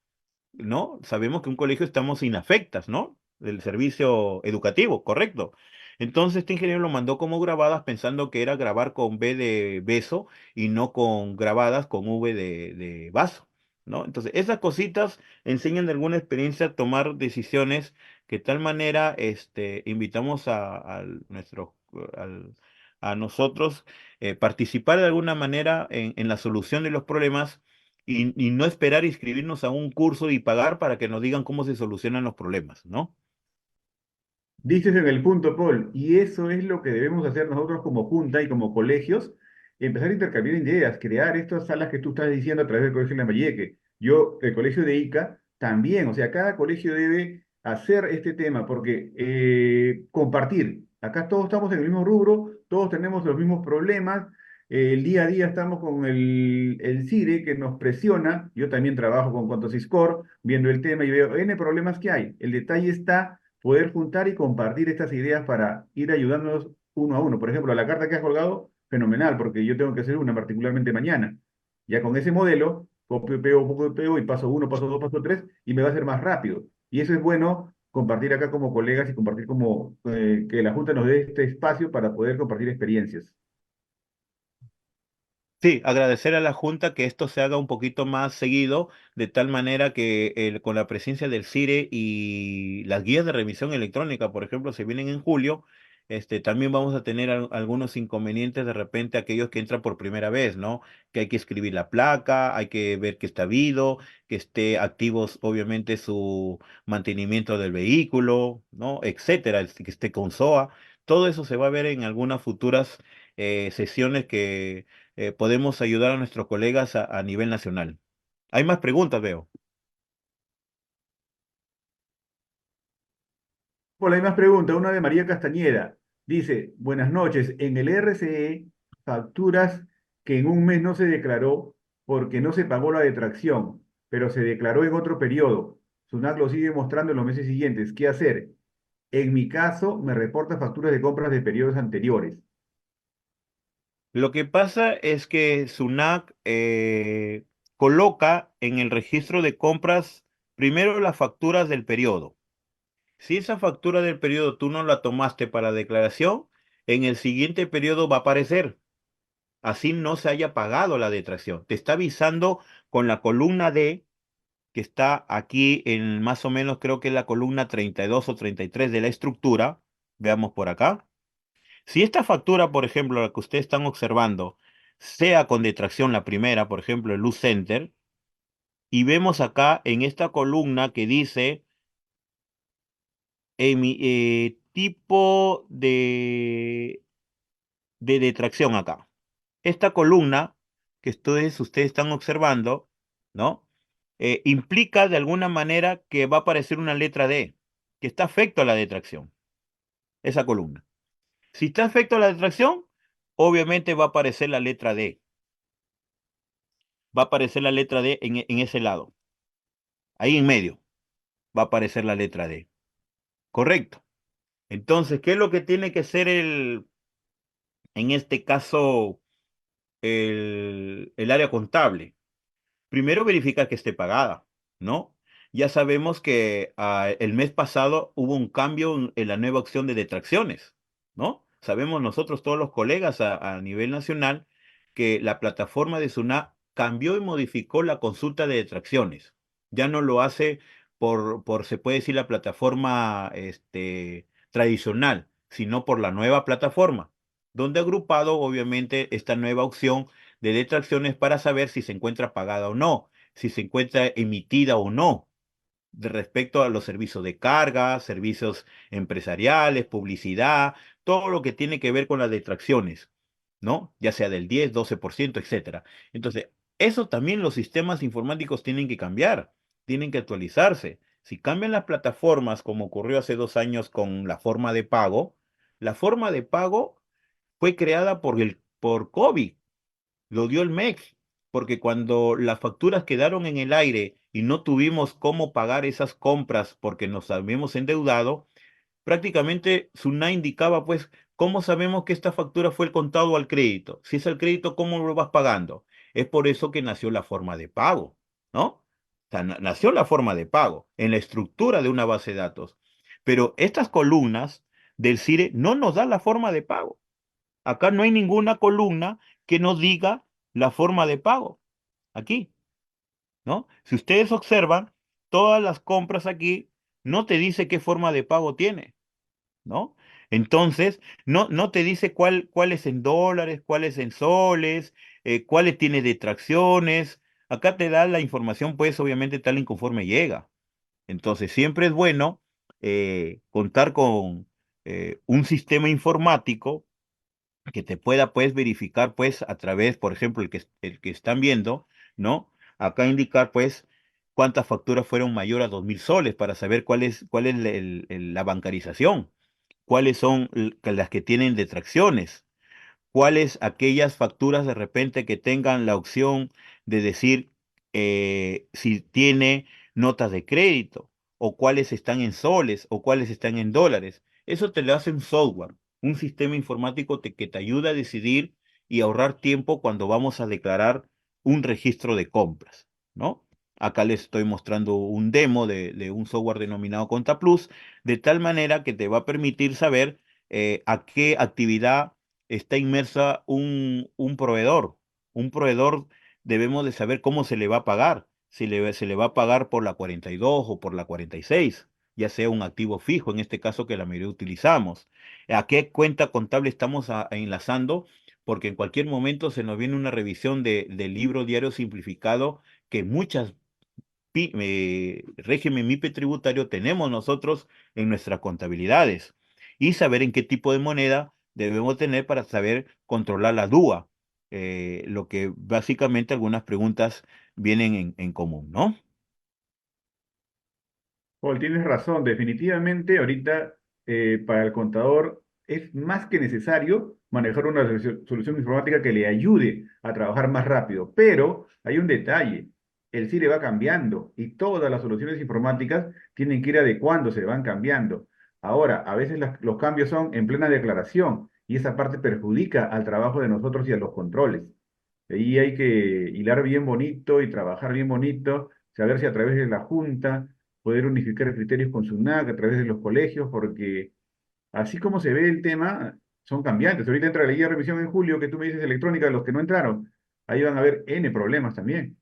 ¿no? Sabemos que un colegio estamos inafectas, ¿no? Del servicio educativo, correcto. Entonces este ingeniero lo mandó como grabadas pensando que era grabar con B de beso y no con grabadas con V de vaso, ¿no? Entonces esas cositas enseñan de alguna experiencia a tomar decisiones que de tal manera invitamos al- a nosotros participar de alguna manera en la solución de los problemas y no esperar inscribirnos a un curso y pagar para que nos digan cómo se solucionan los problemas, ¿no? Dices en el punto, Paul, y eso es lo que debemos hacer nosotros como junta y como colegios, empezar a intercambiar ideas, crear estas salas que tú estás diciendo a través del Colegio de Lambayeque. Yo, el Colegio de Ica, también, o sea, cada colegio debe hacer este tema, porque compartir, acá todos estamos en el mismo rubro, todos tenemos los mismos problemas, el día a día estamos con el CIRE que nos presiona, yo también trabajo con Contosiscor, viendo el tema y veo N problemas que hay. El detalle está poder juntar y compartir estas ideas para ir ayudándonos uno a uno. Por ejemplo, la carta que has colgado, fenomenal, porque yo tengo que hacer una particularmente mañana. Ya con ese modelo, copio, pego y paso uno, paso dos, paso tres, y me va a ser más rápido. Y eso es bueno compartir acá como colegas y compartir como que la Junta nos dé este espacio para poder compartir experiencias. Sí, agradecer a la Junta que esto se haga un poquito más seguido, de tal manera que con la presencia del CIRE y las guías de revisión electrónica, por ejemplo, se vienen en julio, también vamos a tener algunos inconvenientes de repente aquellos que entran por primera vez, ¿no? Que hay que escribir la placa, hay que ver que está habido, que esté activos, obviamente, su mantenimiento del vehículo, ¿no? Etcétera, que esté con SOA. Todo eso se va a ver en algunas futuras sesiones que podemos ayudar a nuestros colegas a nivel nacional. Hay más preguntas, veo. Hola, hay más preguntas. Una de María Castañeda. Dice, buenas noches. En el RCE, facturas que en un mes no se declaró porque no se pagó la detracción, pero se declaró en otro periodo. SUNAT lo sigue mostrando en los meses siguientes. ¿Qué hacer? En mi caso, me reporta facturas de compras de periodos anteriores. Lo que pasa es que SUNAC coloca en el registro de compras primero las facturas del periodo. Si esa factura del periodo tú no la tomaste para declaración, en el siguiente periodo va a aparecer. Así no se haya pagado la detracción. Te está avisando con la columna D que está aquí en más o menos, creo que es la columna 32 o 33 de la estructura. Veamos por acá. Si esta factura, por ejemplo, la que ustedes están observando, sea con detracción la primera, por ejemplo, el Luz Center, y vemos acá en esta columna que dice tipo de detracción acá. Esta columna que ustedes están observando, ¿no? implica de alguna manera que va a aparecer una letra D, que está afecto a la detracción, esa columna. Si está afecto a la detracción, obviamente va a aparecer la letra D. Va a aparecer la letra D en ese lado. Ahí en medio va a aparecer la letra D. Correcto. Entonces, ¿qué es lo que tiene que ser en este caso, el área contable? Primero verifica que esté pagada, ¿no? Ya sabemos que el mes pasado hubo un cambio en la nueva opción de detracciones, ¿no? Sabemos nosotros, todos los colegas a nivel nacional, que la plataforma de SUNAT cambió y modificó la consulta de detracciones. Ya no lo hace se puede decir, la plataforma tradicional, sino por la nueva plataforma, donde ha agrupado obviamente esta nueva opción de detracciones para saber si se encuentra pagada o no, si se encuentra emitida o no, de respecto a los servicios de carga, servicios empresariales, publicidad, todo lo que tiene que ver con las detracciones, ¿no? Ya sea del 10, 12%, etcétera. Entonces, eso también los sistemas informáticos tienen que cambiar, tienen que actualizarse. Si cambian las plataformas, como ocurrió hace 2 años con la forma de pago fue creada por COVID, lo dio el MEC, porque cuando las facturas quedaron en el aire y no tuvimos cómo pagar esas compras porque nos habíamos endeudado, prácticamente SUNAT indicaba, pues, ¿cómo sabemos que esta factura fue el contado al crédito? Si es al crédito, ¿cómo lo vas pagando? Es por eso que nació la forma de pago, ¿no? O sea, nació la forma de pago en la estructura de una base de datos. Pero estas columnas del CIRE no nos dan la forma de pago. Acá no hay ninguna columna que nos diga la forma de pago. Aquí, ¿no? Si ustedes observan, todas las compras aquí no te dice qué forma de pago tiene, ¿no? Entonces, no te dice cuál es en dólares, cuál es en soles, cuáles tiene detracciones. Acá te da la información, pues, obviamente, tal y conforme llega. Entonces, siempre es bueno contar con un sistema informático que te pueda, pues, verificar, pues, a través, por ejemplo, el que están viendo, ¿no? Acá indicar, pues, cuántas facturas fueron mayor a 2.000 soles para saber cuál es la bancarización, cuáles son las que tienen detracciones, cuáles aquellas facturas de repente que tengan la opción de decir si tiene notas de crédito, o cuáles están en soles, o cuáles están en dólares. Eso te lo hace un software, un sistema informático que te ayuda a decidir y ahorrar tiempo cuando vamos a declarar un registro de compras, ¿no? Acá les estoy mostrando un demo de un software denominado ContaPlus, de tal manera que te va a permitir saber a qué actividad está inmersa un proveedor. Un proveedor debemos de saber cómo se le va a pagar. Si se le va a pagar por la 42 o por la 46, ya sea un activo fijo, en este caso que la mayoría utilizamos. ¿A qué cuenta contable estamos enlazando? Porque en cualquier momento se nos viene una revisión del libro diario simplificado que muchas régimen MIPE tributario tenemos nosotros en nuestras contabilidades, y saber en qué tipo de moneda debemos tener para saber controlar la DUA, lo que básicamente algunas preguntas vienen en común, ¿no? Paul, tienes razón, definitivamente ahorita para el contador es más que necesario manejar una solución informática que le ayude a trabajar más rápido, pero hay un detalle, el CIRE va cambiando y todas las soluciones informáticas tienen que ir adecuándose, van cambiando. Ahora, a veces los cambios son en plena declaración y esa parte perjudica al trabajo de nosotros y a los controles. Ahí hay que hilar bien bonito y trabajar bien bonito, saber si a través de la Junta poder unificar criterios con SUNAC a través de los colegios, porque así como se ve el tema, son cambiantes. Ahorita entra la guía de revisión en julio, que tú me dices electrónica, de los que no entraron, ahí van a haber N problemas también.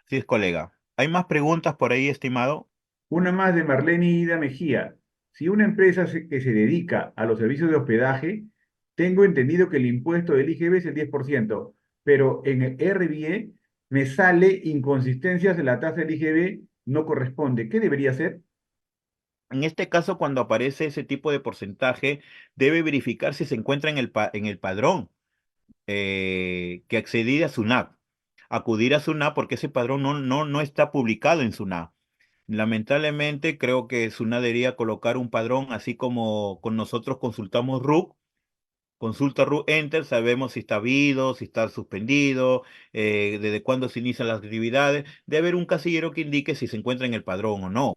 Así es, colega. ¿Hay más preguntas por ahí, estimado? Una más de Marlene Ida Mejía. Si una empresa que se dedica a los servicios de hospedaje, tengo entendido que el impuesto del IGB es el 10%, pero en el RBE me sale inconsistencias de la tasa del IGB, no corresponde. ¿Qué debería hacer? En este caso, cuando aparece ese tipo de porcentaje, debe verificar si se encuentra en el padrón que accedí a SUNAT. acudir a SUNAT porque ese padrón no está publicado en SUNAT. Lamentablemente, creo que SUNAT debería colocar un padrón, así como con nosotros consultamos RUC, consulta root enter, sabemos si está habido, si está suspendido, desde cuándo se inician las actividades. Debe haber un casillero que indique si se encuentra en el padrón o no.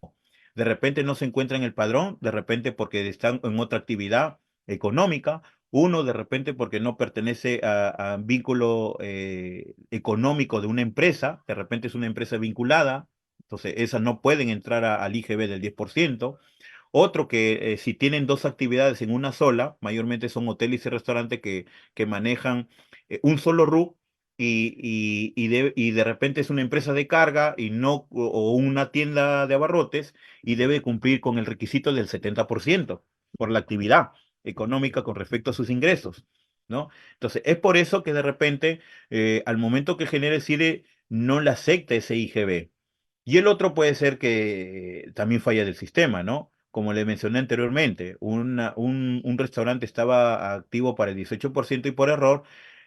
De repente no se encuentra en el padrón, de repente porque están en otra actividad económica, uno de repente porque no pertenece a vínculo económico de una empresa, de repente es una empresa vinculada, entonces esas no pueden entrar al IGB del 10%. Otro que si tienen dos actividades en una sola, mayormente son hoteles y restaurantes que manejan un solo RU y de repente es una empresa de carga y no, o una tienda de abarrotes y debe cumplir con el requisito del 70% por la actividad económica con respecto a sus ingresos, ¿no? Entonces, es por eso que de repente, al momento que genere el CIRE, no le acepta ese IGB. Y el otro puede ser que también falla del sistema, ¿no? Como le mencioné anteriormente, un restaurante estaba activo para el 18% y por error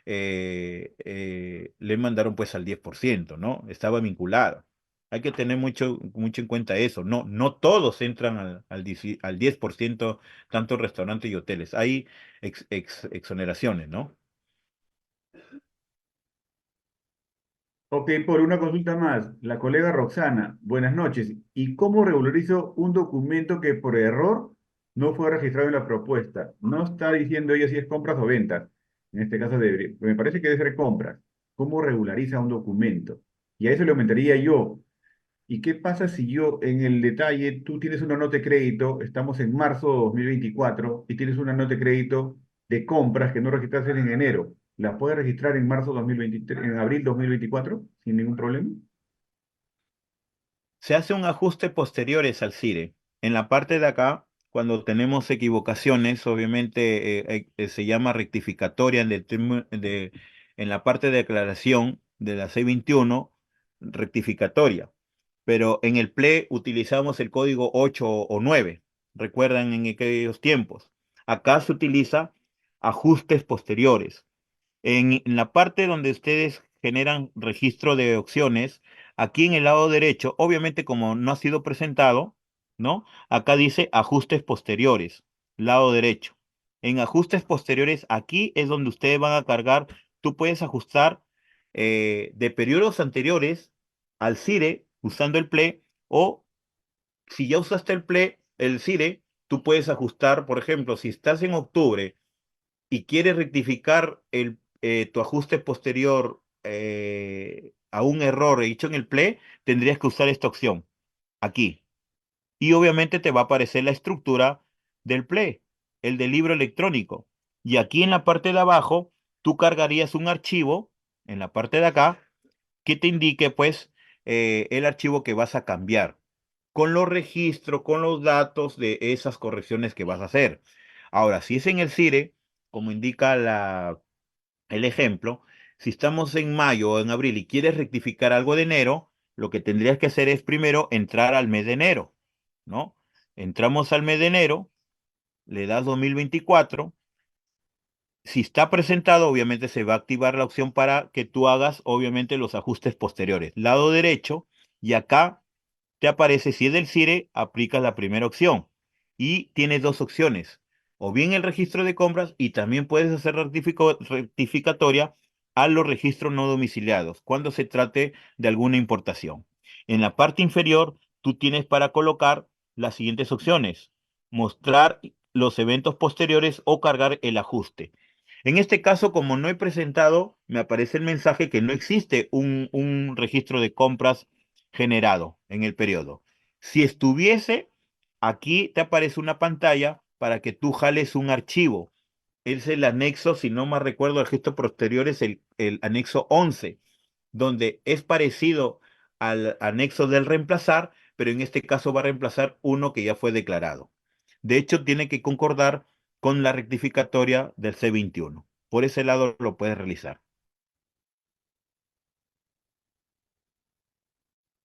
le mandaron pues al 10%, ¿no? Estaba vinculado. Hay que tener mucho en cuenta eso. No todos entran al 10%, tanto restaurantes y hoteles. Hay exoneraciones, ¿no? Ok, por una consulta más, la colega Roxana, buenas noches. ¿Y cómo regularizo un documento que por error no fue registrado en la propuesta? No está diciendo ella si es compras o ventas. En este caso me parece que debe ser compras. ¿Cómo regulariza un documento? Y a eso le aumentaría yo. ¿Y qué pasa si yo en el detalle, tú tienes una nota de crédito, estamos en marzo de 2024 y tienes una nota de crédito de compras que no registraste en enero? ¿La puedes registrar en marzo 2023, en abril 2024 sin ningún problema? Se hace un ajuste posteriores al CIRE. En la parte de acá, cuando tenemos equivocaciones, obviamente se llama rectificatoria en la parte de declaración de la 621, rectificatoria. Pero en el PLE utilizamos el código 8 o 9. Recuerdan en aquellos tiempos. Acá se utiliza ajustes posteriores. En la parte donde ustedes generan registro de opciones, aquí en el lado derecho, obviamente como no ha sido presentado, ¿no? Acá dice ajustes posteriores, lado derecho. En ajustes posteriores, aquí es donde ustedes van a cargar, tú puedes ajustar de periodos anteriores al CIRE usando el PLE o si ya usaste el CIRE, tú puedes ajustar, por ejemplo, si estás en octubre y quieres rectificar tu ajuste posterior a un error hecho en el PLE, tendrías que usar esta opción aquí. Y obviamente te va a aparecer la estructura del PLE, el del libro electrónico. Y aquí en la parte de abajo, tú cargarías un archivo, en la parte de acá, que te indique pues el archivo que vas a cambiar, con los registros, con los datos de esas correcciones que vas a hacer. Ahora, si es en el CIRE, como indica el ejemplo, si estamos en mayo o en abril y quieres rectificar algo de enero, lo que tendrías que hacer es primero entrar al mes de enero, ¿no? Entramos al mes de enero, le das 2024. Si está presentado, obviamente se va a activar la opción para que tú hagas, obviamente, los ajustes posteriores. Lado derecho, y acá te aparece, si es del CIRE, aplicas la primera opción. Y tienes dos opciones, o bien el registro de compras y también puedes hacer rectificatoria a los registros no domiciliados cuando se trate de alguna importación. En la parte inferior, tú tienes para colocar las siguientes opciones: mostrar los eventos posteriores o cargar el ajuste. En este caso, como no he presentado, me aparece el mensaje que no existe un registro de compras generado en el periodo. Si estuviese, aquí te aparece una pantalla para que tú jales un archivo. Es el anexo, si no mal recuerdo, el registro posterior es el anexo 11, donde es parecido al anexo del reemplazar, pero en este caso va a reemplazar uno que ya fue declarado. De hecho, tiene que concordar con la rectificatoria del C21. Por ese lado lo puedes realizar.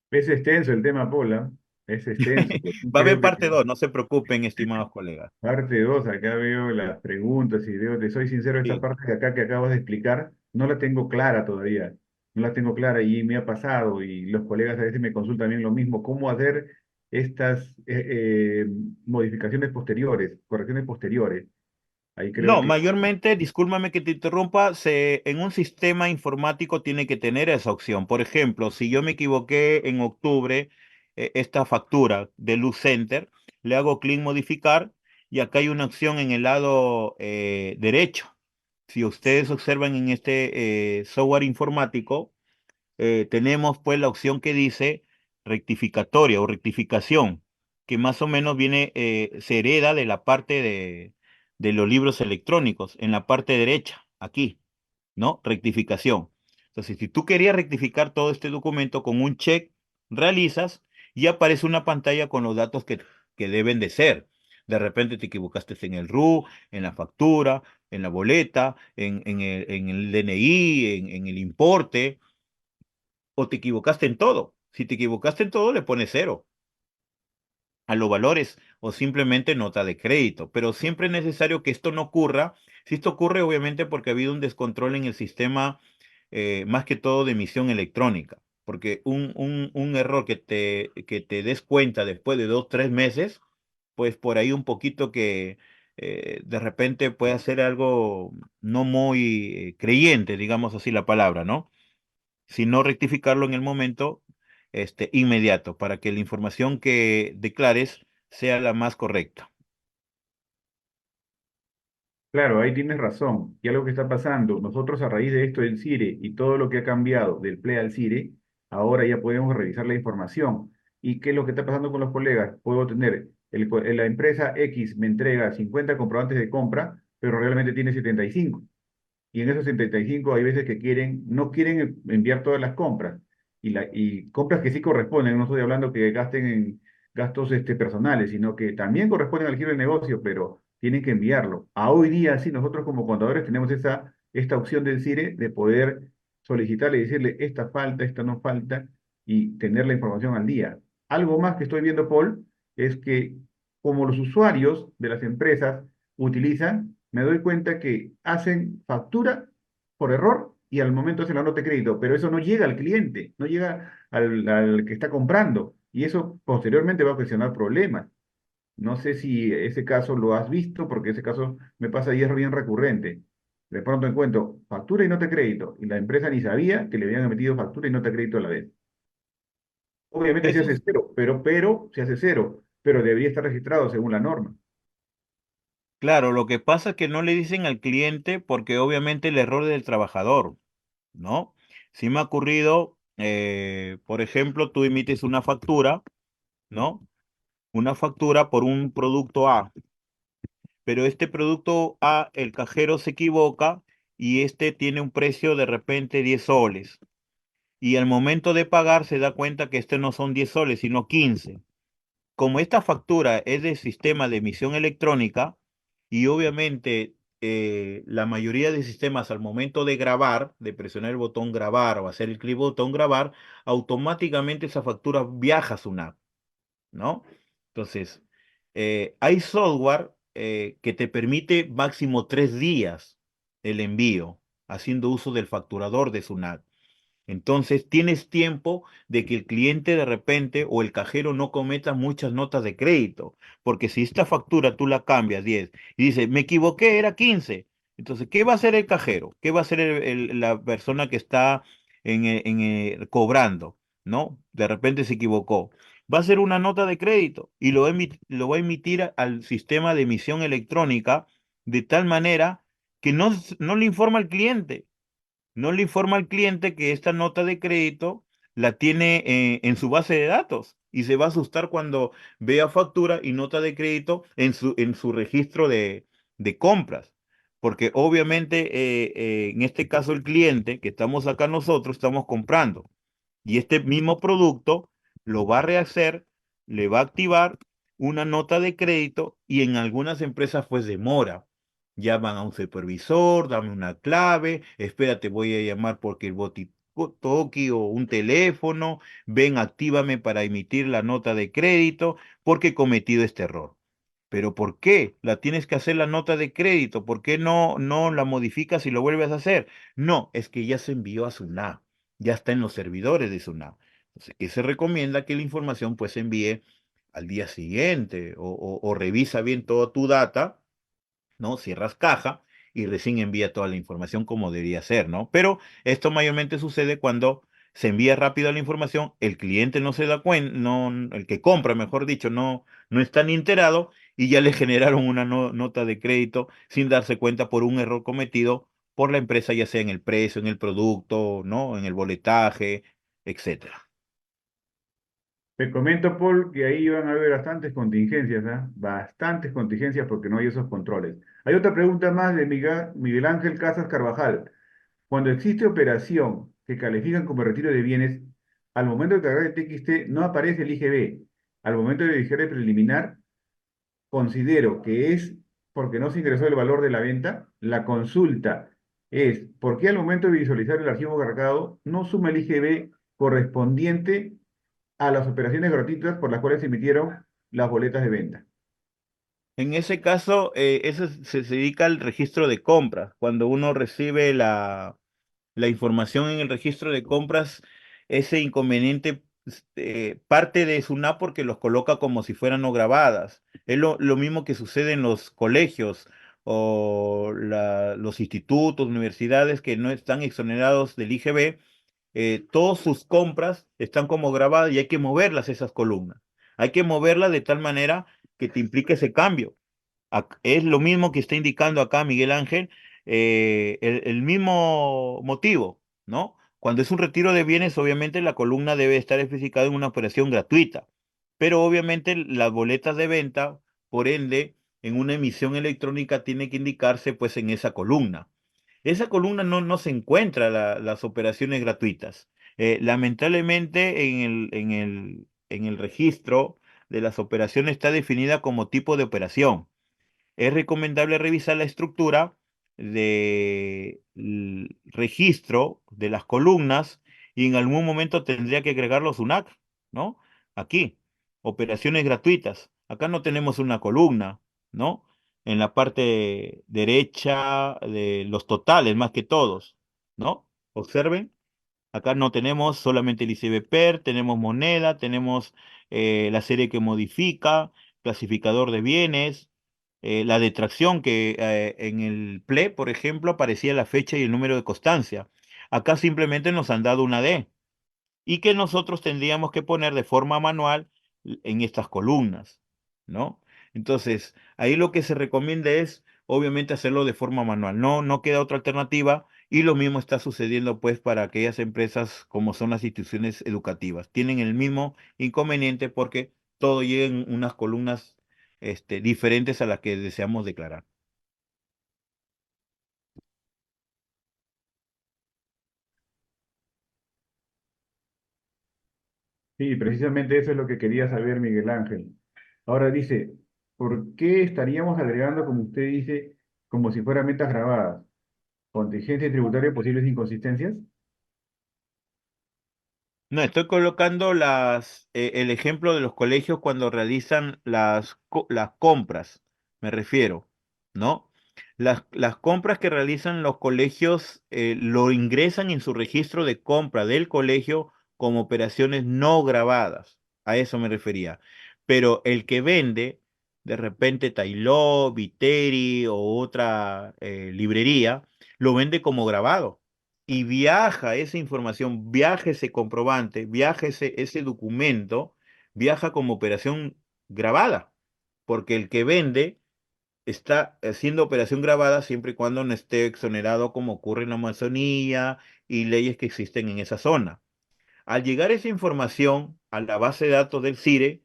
Es extenso el tema, Paula. Es extenso. Va a haber Creo que parte 2, no se preocupen, estimados colegas. parte 2, acá veo las preguntas y veo, te soy sincero, esta Sí. parte de acá que acabas de explicar, no la tengo clara todavía. no la tengo clara y me ha pasado y los colegas a veces me consultan también lo mismo, cómo hacer estas modificaciones posteriores, correcciones posteriores. Ahí creo No, que, mayormente, discúlpame que te interrumpa, en un sistema informático tiene que tener esa opción. Por ejemplo, si yo me equivoqué en octubre, esta factura de Luz Center, le hago clic modificar y acá hay una opción en el lado derecho. Si ustedes observan en este software informático, tenemos pues la opción que dice rectificatoria o rectificación, que más o menos viene, se hereda de la parte de los libros electrónicos, en la parte derecha, aquí, ¿no? Rectificación. Entonces, si tú querías rectificar todo este documento con un check, realizas y aparece una pantalla con los datos que deben de ser. De repente te equivocaste en el RU, en la factura, en la boleta, en el DNI, en el importe o te equivocaste en todo. Si te equivocaste en todo, le pones cero a los valores o simplemente nota de crédito. Pero siempre es necesario que esto no ocurra. Si esto ocurre, obviamente, porque ha habido un descontrol en el sistema, más que todo de emisión electrónica. Porque un error que te des cuenta después de 2, 3 meses, pues por ahí un poquito que de repente puede hacer algo no muy creyente, digamos así la palabra, ¿no? Sino rectificarlo en el momento inmediato para que la información que declares sea la más correcta. claro, ahí tienes razón. Y algo que está pasando, nosotros a raíz de esto del CIRE y todo lo que ha cambiado del PLE al CIRE, ahora ya podemos revisar la información. ¿Y qué es lo que está pasando con los colegas? Puedo tener, la empresa X me entrega 50 comprobantes de compra, pero realmente tiene 75. Y en esos 75 hay veces que no quieren enviar todas las compras. Y compras que sí corresponden, no estoy hablando que gasten en gastos personales, sino que también corresponden al giro del negocio, pero tienen que enviarlo. A hoy día, sí, nosotros como contadores tenemos esta opción del CIRE de poder solicitarle y decirle esta falta, esta no falta, y tener la información al día. Algo más que estoy viendo, Paul, es que como los usuarios de las empresas utilizan, me doy cuenta que hacen factura por error y al momento hacen la nota de crédito, pero eso no llega al cliente, no llega al que está comprando y eso posteriormente va a ocasionar problemas. No sé si ese caso lo has visto, porque ese caso me pasa y es bien recurrente. De pronto encuentro factura y nota de crédito y la empresa ni sabía que le habían emitido factura y nota de crédito a la vez. Obviamente se Eso hace es cero, pero se hace cero, pero debería estar registrado según la norma. claro, lo que pasa es que no le dicen al cliente porque obviamente el error es del trabajador, ¿no? Si me ha ocurrido, por ejemplo, tú emites una factura, ¿no? Una factura por un producto A, pero este producto A, el cajero se equivoca y este tiene un precio de repente 10 soles. Y al momento de pagar se da cuenta que este no son 10 soles, sino 15. Como esta factura es del sistema de emisión electrónica y obviamente la mayoría de sistemas al momento de grabar, de presionar el botón grabar o hacer el clic botón grabar, automáticamente esa factura viaja a SUNAT, ¿no? Entonces, hay software que te permite máximo 3 días el envío, haciendo uso del facturador de SUNAT. Entonces, tienes tiempo de que el cliente de repente o el cajero no cometa muchas notas de crédito, porque si esta factura tú la cambias 10 y dice, me equivoqué, era 15. Entonces, ¿qué va a hacer el cajero? ¿Qué va a hacer la persona que está cobrando? ¿No? De repente se equivocó. Va a hacer una nota de crédito y lo va a emitir al sistema de emisión electrónica de tal manera que no le informa al cliente, no le informa al cliente que esta nota de crédito la tiene en su base de datos y se va a asustar cuando vea factura y nota de crédito en su registro de compras. Porque obviamente en este caso el cliente que estamos acá nosotros estamos comprando y este mismo producto lo va a rehacer, le va a activar una nota de crédito y en algunas empresas pues demora. Llaman a un supervisor, dame una clave, espérate, voy a llamar porque el toki o un teléfono, ven, actívame para emitir la nota de crédito porque he cometido este error. Pero ¿por qué la tienes que hacer la nota de crédito? ¿Por qué no la modificas y lo vuelves a hacer? No, es que ya se envió a SUNAT. ya está en los servidores de SUNAT. Entonces, ¿qué se recomienda? Que la información pues se envíe al día siguiente o revisa bien toda tu data, ¿no? Cierras caja y recién envía toda la información como debería ser, ¿no? Pero esto mayormente sucede cuando se envía rápido la información, el cliente no se da cuenta, no, el que compra, mejor dicho, no está ni enterado y ya le generaron una nota de crédito sin darse cuenta por un error cometido por la empresa, ya sea en el precio, en el producto, ¿no? En el boletaje, etcétera. Te comento, Paul, que ahí van a haber bastantes contingencias, ¿ah? Bastantes contingencias porque no hay esos controles. Hay otra pregunta más de Miguel Ángel Casas Carvajal. Cuando existe operación que califican como retiro de bienes, al momento de cargar el TXT no aparece el IGB. Al momento de digerir el preliminar, considero que es porque no se ingresó el valor de la venta. La consulta es, ¿por qué al momento de visualizar el archivo cargado no suma el IGB correspondiente a las operaciones gratuitas por las cuales se emitieron las boletas de venta? En ese caso, eso se dedica al registro de compras. Cuando uno recibe la información en el registro de compras, ese inconveniente parte de SUNAT porque los coloca como si fueran no grabadas. Es lo mismo que sucede en los colegios o los institutos, universidades que no están exonerados del IGB. Todas sus compras están como grabadas y hay que moverlas esas columnas. Hay que moverlas de tal manera que te implique ese cambio. Es lo mismo que está indicando acá Miguel Ángel, el mismo motivo, ¿no? Cuando es un retiro de bienes, obviamente la columna debe estar especificada en una operación gratuita, pero obviamente las boletas de venta, por ende, en una emisión electrónica tiene que indicarse pues en esa columna. Esa columna no se encuentra las operaciones gratuitas. Lamentablemente en el registro de las operaciones está definida como tipo de operación. Es recomendable revisar la estructura del registro de las columnas y en algún momento tendría que agregar los UNAC, ¿no? Aquí, operaciones gratuitas. Acá no tenemos una columna, ¿no? En la parte derecha de los totales, más que todos, ¿no? Observen. Acá no tenemos solamente el ICBPER, tenemos moneda, tenemos la serie que modifica, clasificador de bienes, la detracción que en el PLE, por ejemplo, aparecía la fecha y el número de constancia. Acá simplemente nos han dado una D y que nosotros tendríamos que poner de forma manual en estas columnas, ¿no? Entonces, ahí lo que se recomienda es, obviamente, hacerlo de forma manual. No queda otra alternativa y lo mismo está sucediendo, pues, para aquellas empresas como son las instituciones educativas. Tienen el mismo inconveniente porque todo llega en unas columnas, diferentes a las que deseamos declarar. Sí, precisamente eso es lo que quería saber Miguel Ángel. Ahora dice, ¿por qué estaríamos agregando, como usted dice, como si fueran metas grabadas? ¿Contingencia tributaria, posibles inconsistencias? No, estoy colocando el ejemplo de los colegios cuando realizan las compras, me refiero, ¿no? Las compras que realizan los colegios lo ingresan en su registro de compra del colegio como operaciones no grabadas, a eso me refería. Pero el que vende, de repente Tailó, Viteri o otra librería, lo vende como grabado y viaja esa información, viaja ese comprobante, viaja ese documento, viaja como operación grabada, porque el que vende está haciendo operación grabada siempre y cuando no esté exonerado como ocurre en la Amazonía y leyes que existen en esa zona. Al llegar esa información a la base de datos del CIRE,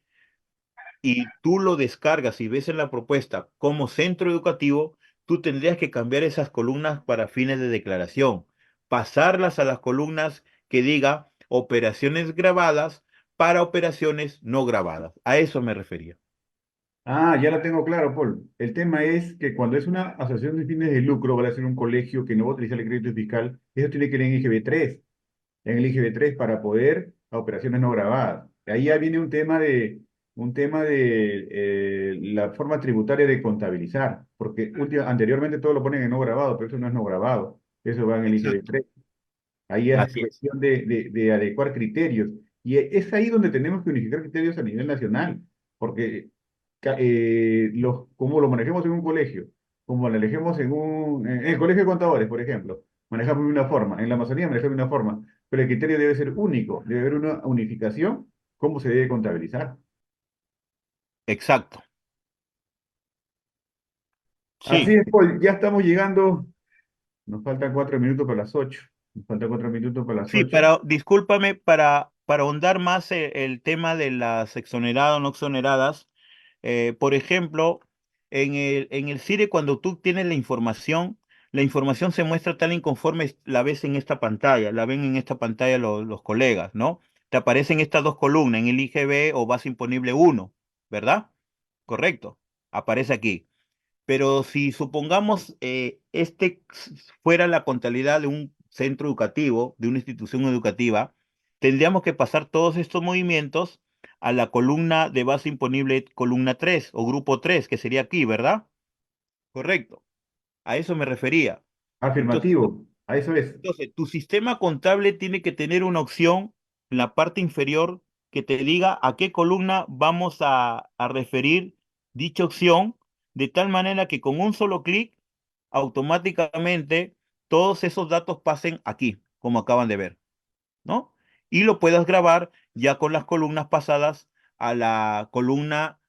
y tú lo descargas y ves en la propuesta como centro educativo, tú tendrías que cambiar esas columnas para fines de declaración, pasarlas a las columnas que diga operaciones grabadas para operaciones no grabadas. A eso me refería. Ah, ya la tengo claro, Paul. El tema es que cuando es una asociación de fines de lucro, va a ser un colegio que no va a utilizar el crédito fiscal, eso tiene que ir en IGB 3, en el IGB 3 para poder a operaciones no grabadas. Ahí ya viene un tema de la forma tributaria de contabilizar, porque anteriormente todo lo ponen en no grabado, pero eso no es no grabado, eso va en el Exacto. IGB 3. Ahí es Así es. cuestión de adecuar criterios. Y es ahí donde tenemos que unificar criterios a nivel nacional, porque como lo manejemos en un colegio, como lo manejemos en el colegio de contadores, por ejemplo, manejamos de una forma, en la Amazonía manejamos de una forma, pero el criterio debe ser único, debe haber una unificación, cómo se debe contabilizar. Exacto. Así Sí. es, Paul, ya estamos llegando, nos faltan 4 minutos para las 8. Nos faltan 4 minutos para las Sí, 8. pero discúlpame, para ahondar más el tema de las exoneradas o no exoneradas, por ejemplo, en el CIRE, cuando tú tienes la información se muestra tal y conforme la ves en esta pantalla, la ven en esta pantalla los colegas, ¿no? Te aparecen estas dos columnas, en el IGB o base imponible uno, ¿verdad? Correcto, aparece aquí. Pero si supongamos fuera la contabilidad de un centro educativo, de una institución educativa, tendríamos que pasar todos estos movimientos a la columna de base imponible, columna 3 o grupo 3, que sería aquí, ¿verdad? Correcto. A eso me refería. Entonces, Afirmativo, a eso es. tu sistema contable tiene que tener una opción en la parte inferior que te diga a qué columna vamos a referir dicha opción, de tal manera que con un solo clic, automáticamente todos esos datos pasen aquí, como acaban de ver, ¿no? Y lo puedas grabar ya con las columnas pasadas a la columna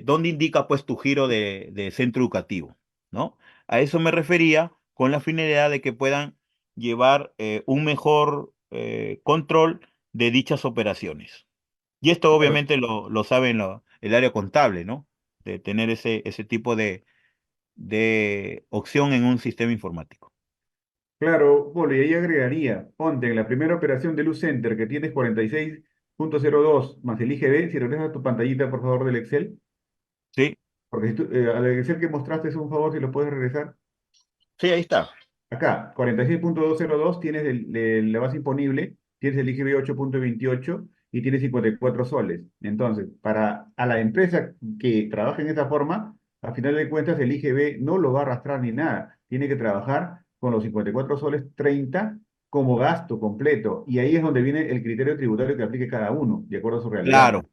donde indica pues tu giro de centro educativo, ¿no? A eso me refería con la finalidad de que puedan llevar un mejor control de dichas operaciones. Y esto Claro, obviamente lo sabe el área contable, ¿no? De tener ese tipo de opción en un sistema informático. claro, Polo, y ahí agregaría, ponte en la primera operación de Luz Center que tienes 46.02 más el IGB, si regresas a tu pantallita, por favor, del Excel, Sí, porque si al Excel que mostraste es un favor, si lo puedes regresar. sí, ahí está. Acá, 46.202 tienes la base imponible, tienes el IGB 8.28 y tienes 54 soles. Entonces, a la empresa que trabaja en esa forma, a final de cuentas el IGB no lo va a arrastrar ni nada. Tiene que trabajar con los 54 soles 30 como gasto completo. Y ahí es donde viene el criterio tributario que aplique cada uno, de acuerdo a su realidad. Claro,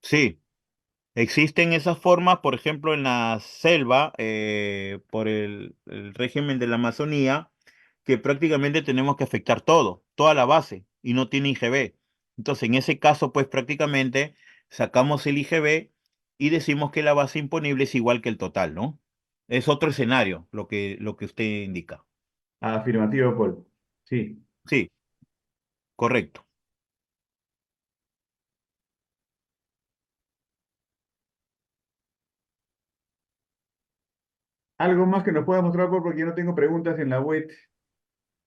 sí. Existen esas formas, por ejemplo, en la selva, por el régimen de la Amazonía, que prácticamente tenemos que afectar todo, toda la base, y no tiene IGB. Entonces, en ese caso, pues prácticamente sacamos el IGB y decimos que la base imponible es igual que el total, ¿no? Es otro escenario lo que usted indica. Afirmativo, Paul. Sí. Sí, correcto. Algo más que nos pueda mostrar, Paul, porque yo no tengo preguntas en la web.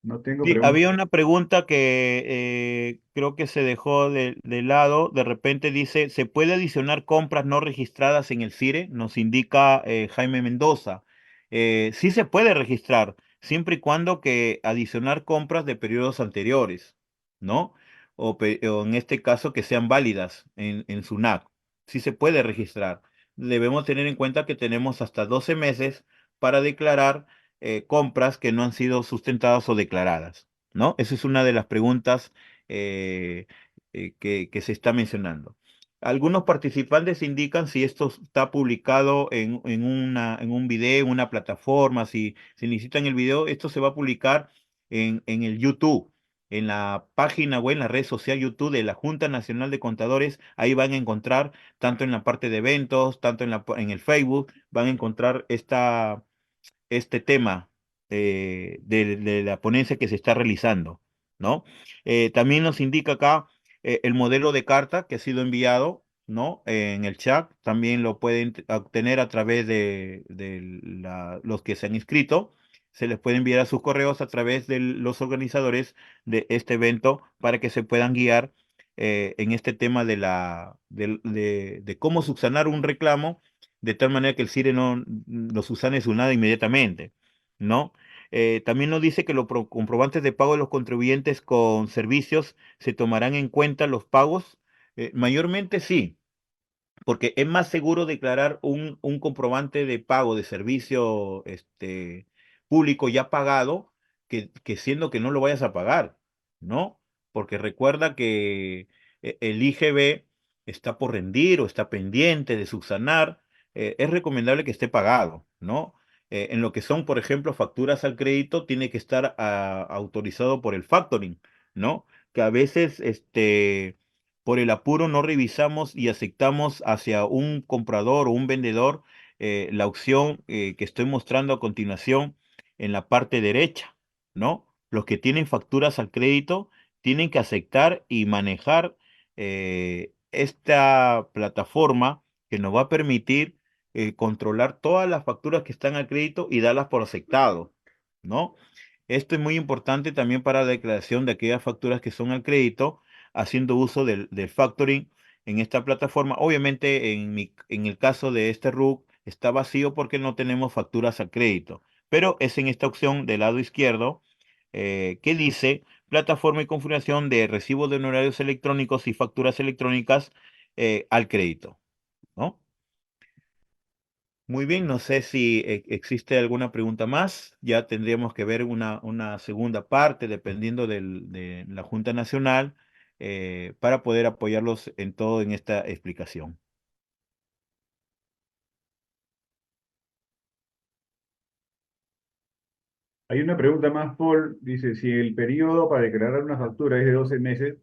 No tengo Sí, preguntas. había una pregunta que creo que se dejó de lado. De repente dice, ¿se puede adicionar compras no registradas en el CIRE? Nos indica Jaime Mendoza. Sí se puede registrar, siempre y cuando que adicionar compras de periodos anteriores, ¿no? O en este caso que sean válidas en SUNAT. Sí se puede registrar. Debemos tener en cuenta que tenemos hasta 12 meses para declarar compras que no han sido sustentadas o declaradas, ¿no? Esa es una de las preguntas eh, que se está mencionando. Algunos participantes indican si esto está publicado en un video, en una plataforma, si necesitan el video, esto se va a publicar en el YouTube, en la página web, en la red social YouTube de la Junta Nacional de Contadores. Ahí van a encontrar, tanto en la parte de eventos, tanto en el Facebook, van a encontrar este tema de la ponencia que se está realizando, ¿no? También nos indica acá el modelo de carta que ha sido enviado, ¿no? En el chat, también lo pueden obtener a través de los que se han inscrito. Se les puede enviar a sus correos a través de los organizadores de este evento para que se puedan guiar en este tema de cómo subsanar un reclamo de tal manera que el CIRE no lo subsane su nada inmediatamente, ¿no? También nos dice que los comprobantes de pago de los contribuyentes con servicios se tomarán en cuenta los pagos. Mayormente sí, porque es más seguro declarar un comprobante de pago de servicio público ya pagado que siendo que no lo vayas a pagar, ¿no? Porque recuerda que el IGB está por rendir o está pendiente de subsanar. Es recomendable que esté pagado, ¿no? En lo que son, por ejemplo, facturas al crédito, tiene que estar autorizado por el factoring, ¿no? Que a veces, por el apuro no revisamos y aceptamos hacia un comprador o un vendedor la opción que estoy mostrando a continuación en la parte derecha, ¿no? Los que tienen facturas al crédito tienen que aceptar y manejar esta plataforma que nos va a permitir controlar todas las facturas que están al crédito y darlas por aceptado, ¿no? Esto es muy importante también para la declaración de aquellas facturas que son al crédito, haciendo uso del factoring en esta plataforma. Obviamente, en el caso de este RUC está vacío porque no tenemos facturas al crédito, pero es en esta opción del lado izquierdo que dice plataforma y configuración de recibos de honorarios electrónicos y facturas electrónicas al crédito, ¿no? Muy bien, no sé si existe alguna pregunta más. Ya tendríamos que ver una segunda parte, dependiendo de la Junta Nacional, para poder apoyarlos en todo en esta explicación. Hay una pregunta más, Paul. Dice, si el periodo para declarar una factura es de 12 meses,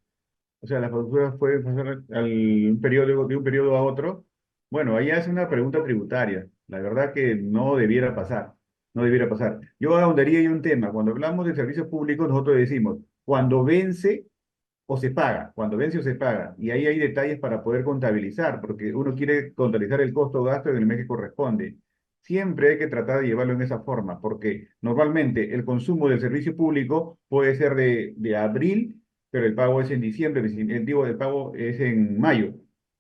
o sea, las facturas pueden pasar un periodo, de un periodo a otro. Bueno, ahí hace una pregunta tributaria. La verdad que no debiera pasar. No debiera pasar. Yo ahondaría en un tema. Cuando hablamos de servicios públicos, nosotros decimos, cuando vence o se paga, cuando vence o se paga. Y ahí hay detalles para poder contabilizar, porque uno quiere contabilizar el costo o gasto en el mes que corresponde. Siempre hay que tratar de llevarlo en esa forma, porque normalmente el consumo del servicio público puede ser de abril, pero el pago es en diciembre, digo, el pago es en mayo.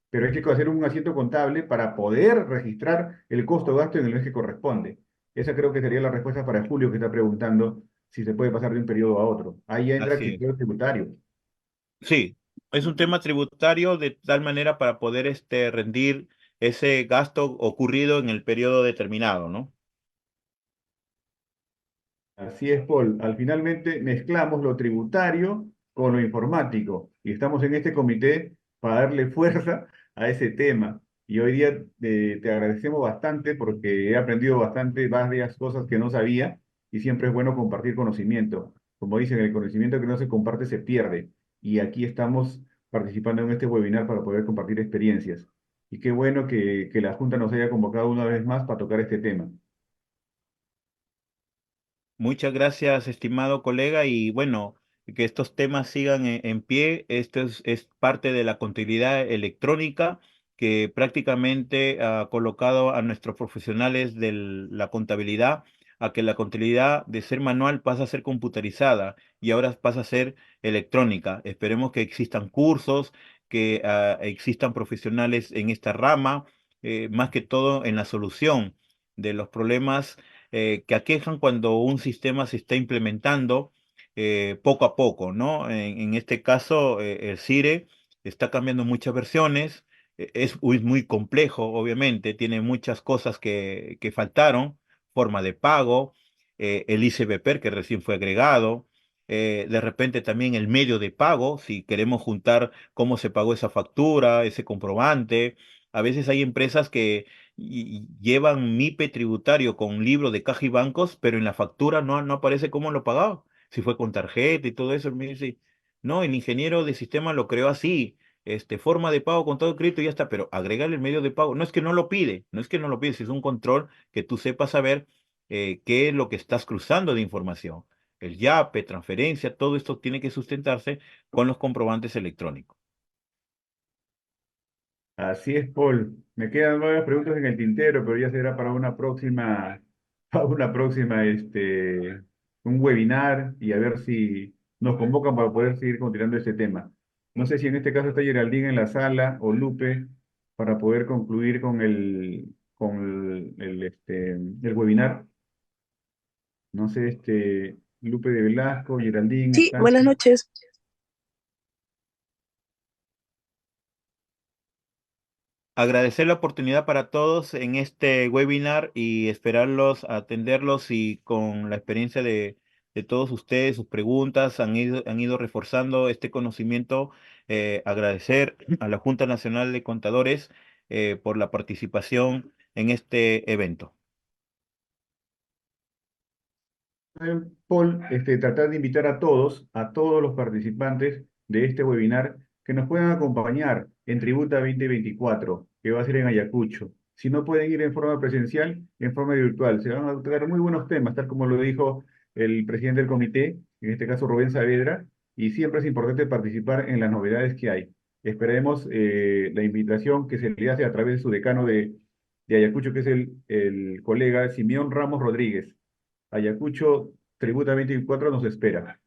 Pero hay que hacer un asiento contable para poder registrar el costo o gasto en el mes que corresponde. Esa creo que sería la respuesta para Julio, que está preguntando si se puede pasar de un periodo a otro. Ahí ya entra el Así es. criterio tributario. Sí, es un tema tributario de tal manera para poder rendir ese gasto ocurrido en el periodo determinado, ¿no? Así es, Paul. Al finalmente mezclamos lo tributario con lo informático y estamos en este comité para darle fuerza a ese tema. Y hoy día te agradecemos bastante porque he aprendido bastante, varias cosas que no sabía y siempre es bueno compartir conocimiento. Como dicen, el conocimiento que no se comparte se pierde. Y aquí estamos participando en este webinar para poder compartir experiencias. Y qué bueno que la Junta nos haya convocado una vez más para tocar este tema. Muchas gracias, estimado colega, y bueno, que estos temas sigan en pie. Esto es parte de la contabilidad electrónica que prácticamente ha colocado a nuestros profesionales de la contabilidad a que la contabilidad de ser manual pasa a ser computarizada y ahora pasa a ser electrónica. Esperemos que existan cursos, que existan profesionales en esta rama, más que todo en la solución de los problemas que aquejan cuando un sistema se está implementando poco a poco, ¿no? En este caso, el CIRE está cambiando muchas versiones, es muy complejo, obviamente, tiene muchas cosas que faltaron, forma de pago, el ICBPER que recién fue agregado, de repente también el medio de pago, si queremos juntar cómo se pagó esa factura, ese comprobante. A veces hay empresas que y llevan MIPE tributario con libro de caja y bancos, pero en la factura no aparece cómo lo pagaba. Si fue con tarjeta y todo eso, me dice, no, el ingeniero de sistema lo creó así, forma de pago con todo crédito y ya está, pero agrégale el medio de pago. No es que no lo pide, no es que no lo pide, si es un control que tú sepas saber qué es lo que estás cruzando de información. El YAPE, transferencia, todo esto tiene que sustentarse con los comprobantes electrónicos. Así es, Paul. Me quedan nuevas preguntas en el tintero, pero ya será para una próxima, para una próxima, un webinar y a ver si nos convocan para poder seguir continuando este tema. No sé si en este caso está Geraldine en la sala o Lupe para poder concluir con el webinar. No sé, Lupe de Velasco, Geraldine, Sí, ¿están? buenas noches. Agradecer la oportunidad para todos en este webinar y esperarlos, atenderlos y con la experiencia de todos ustedes, sus preguntas, han ido reforzando este conocimiento. Agradecer a la Junta Nacional de Contadores por la participación en este evento. Paul, tratar de invitar a todos los participantes de este webinar que nos puedan acompañar en Tributa 2024, que va a ser en Ayacucho. Si no pueden ir en forma presencial, en forma virtual. Se van a tratar muy buenos temas, tal como lo dijo el presidente del comité, en este caso Rubén Saavedra, y siempre es importante participar en las novedades que hay. Esperemos la invitación que se le hace a través de su decano de Ayacucho, que es el colega Simeón Ramos Rodríguez. Ayacucho Tributa 24 nos espera.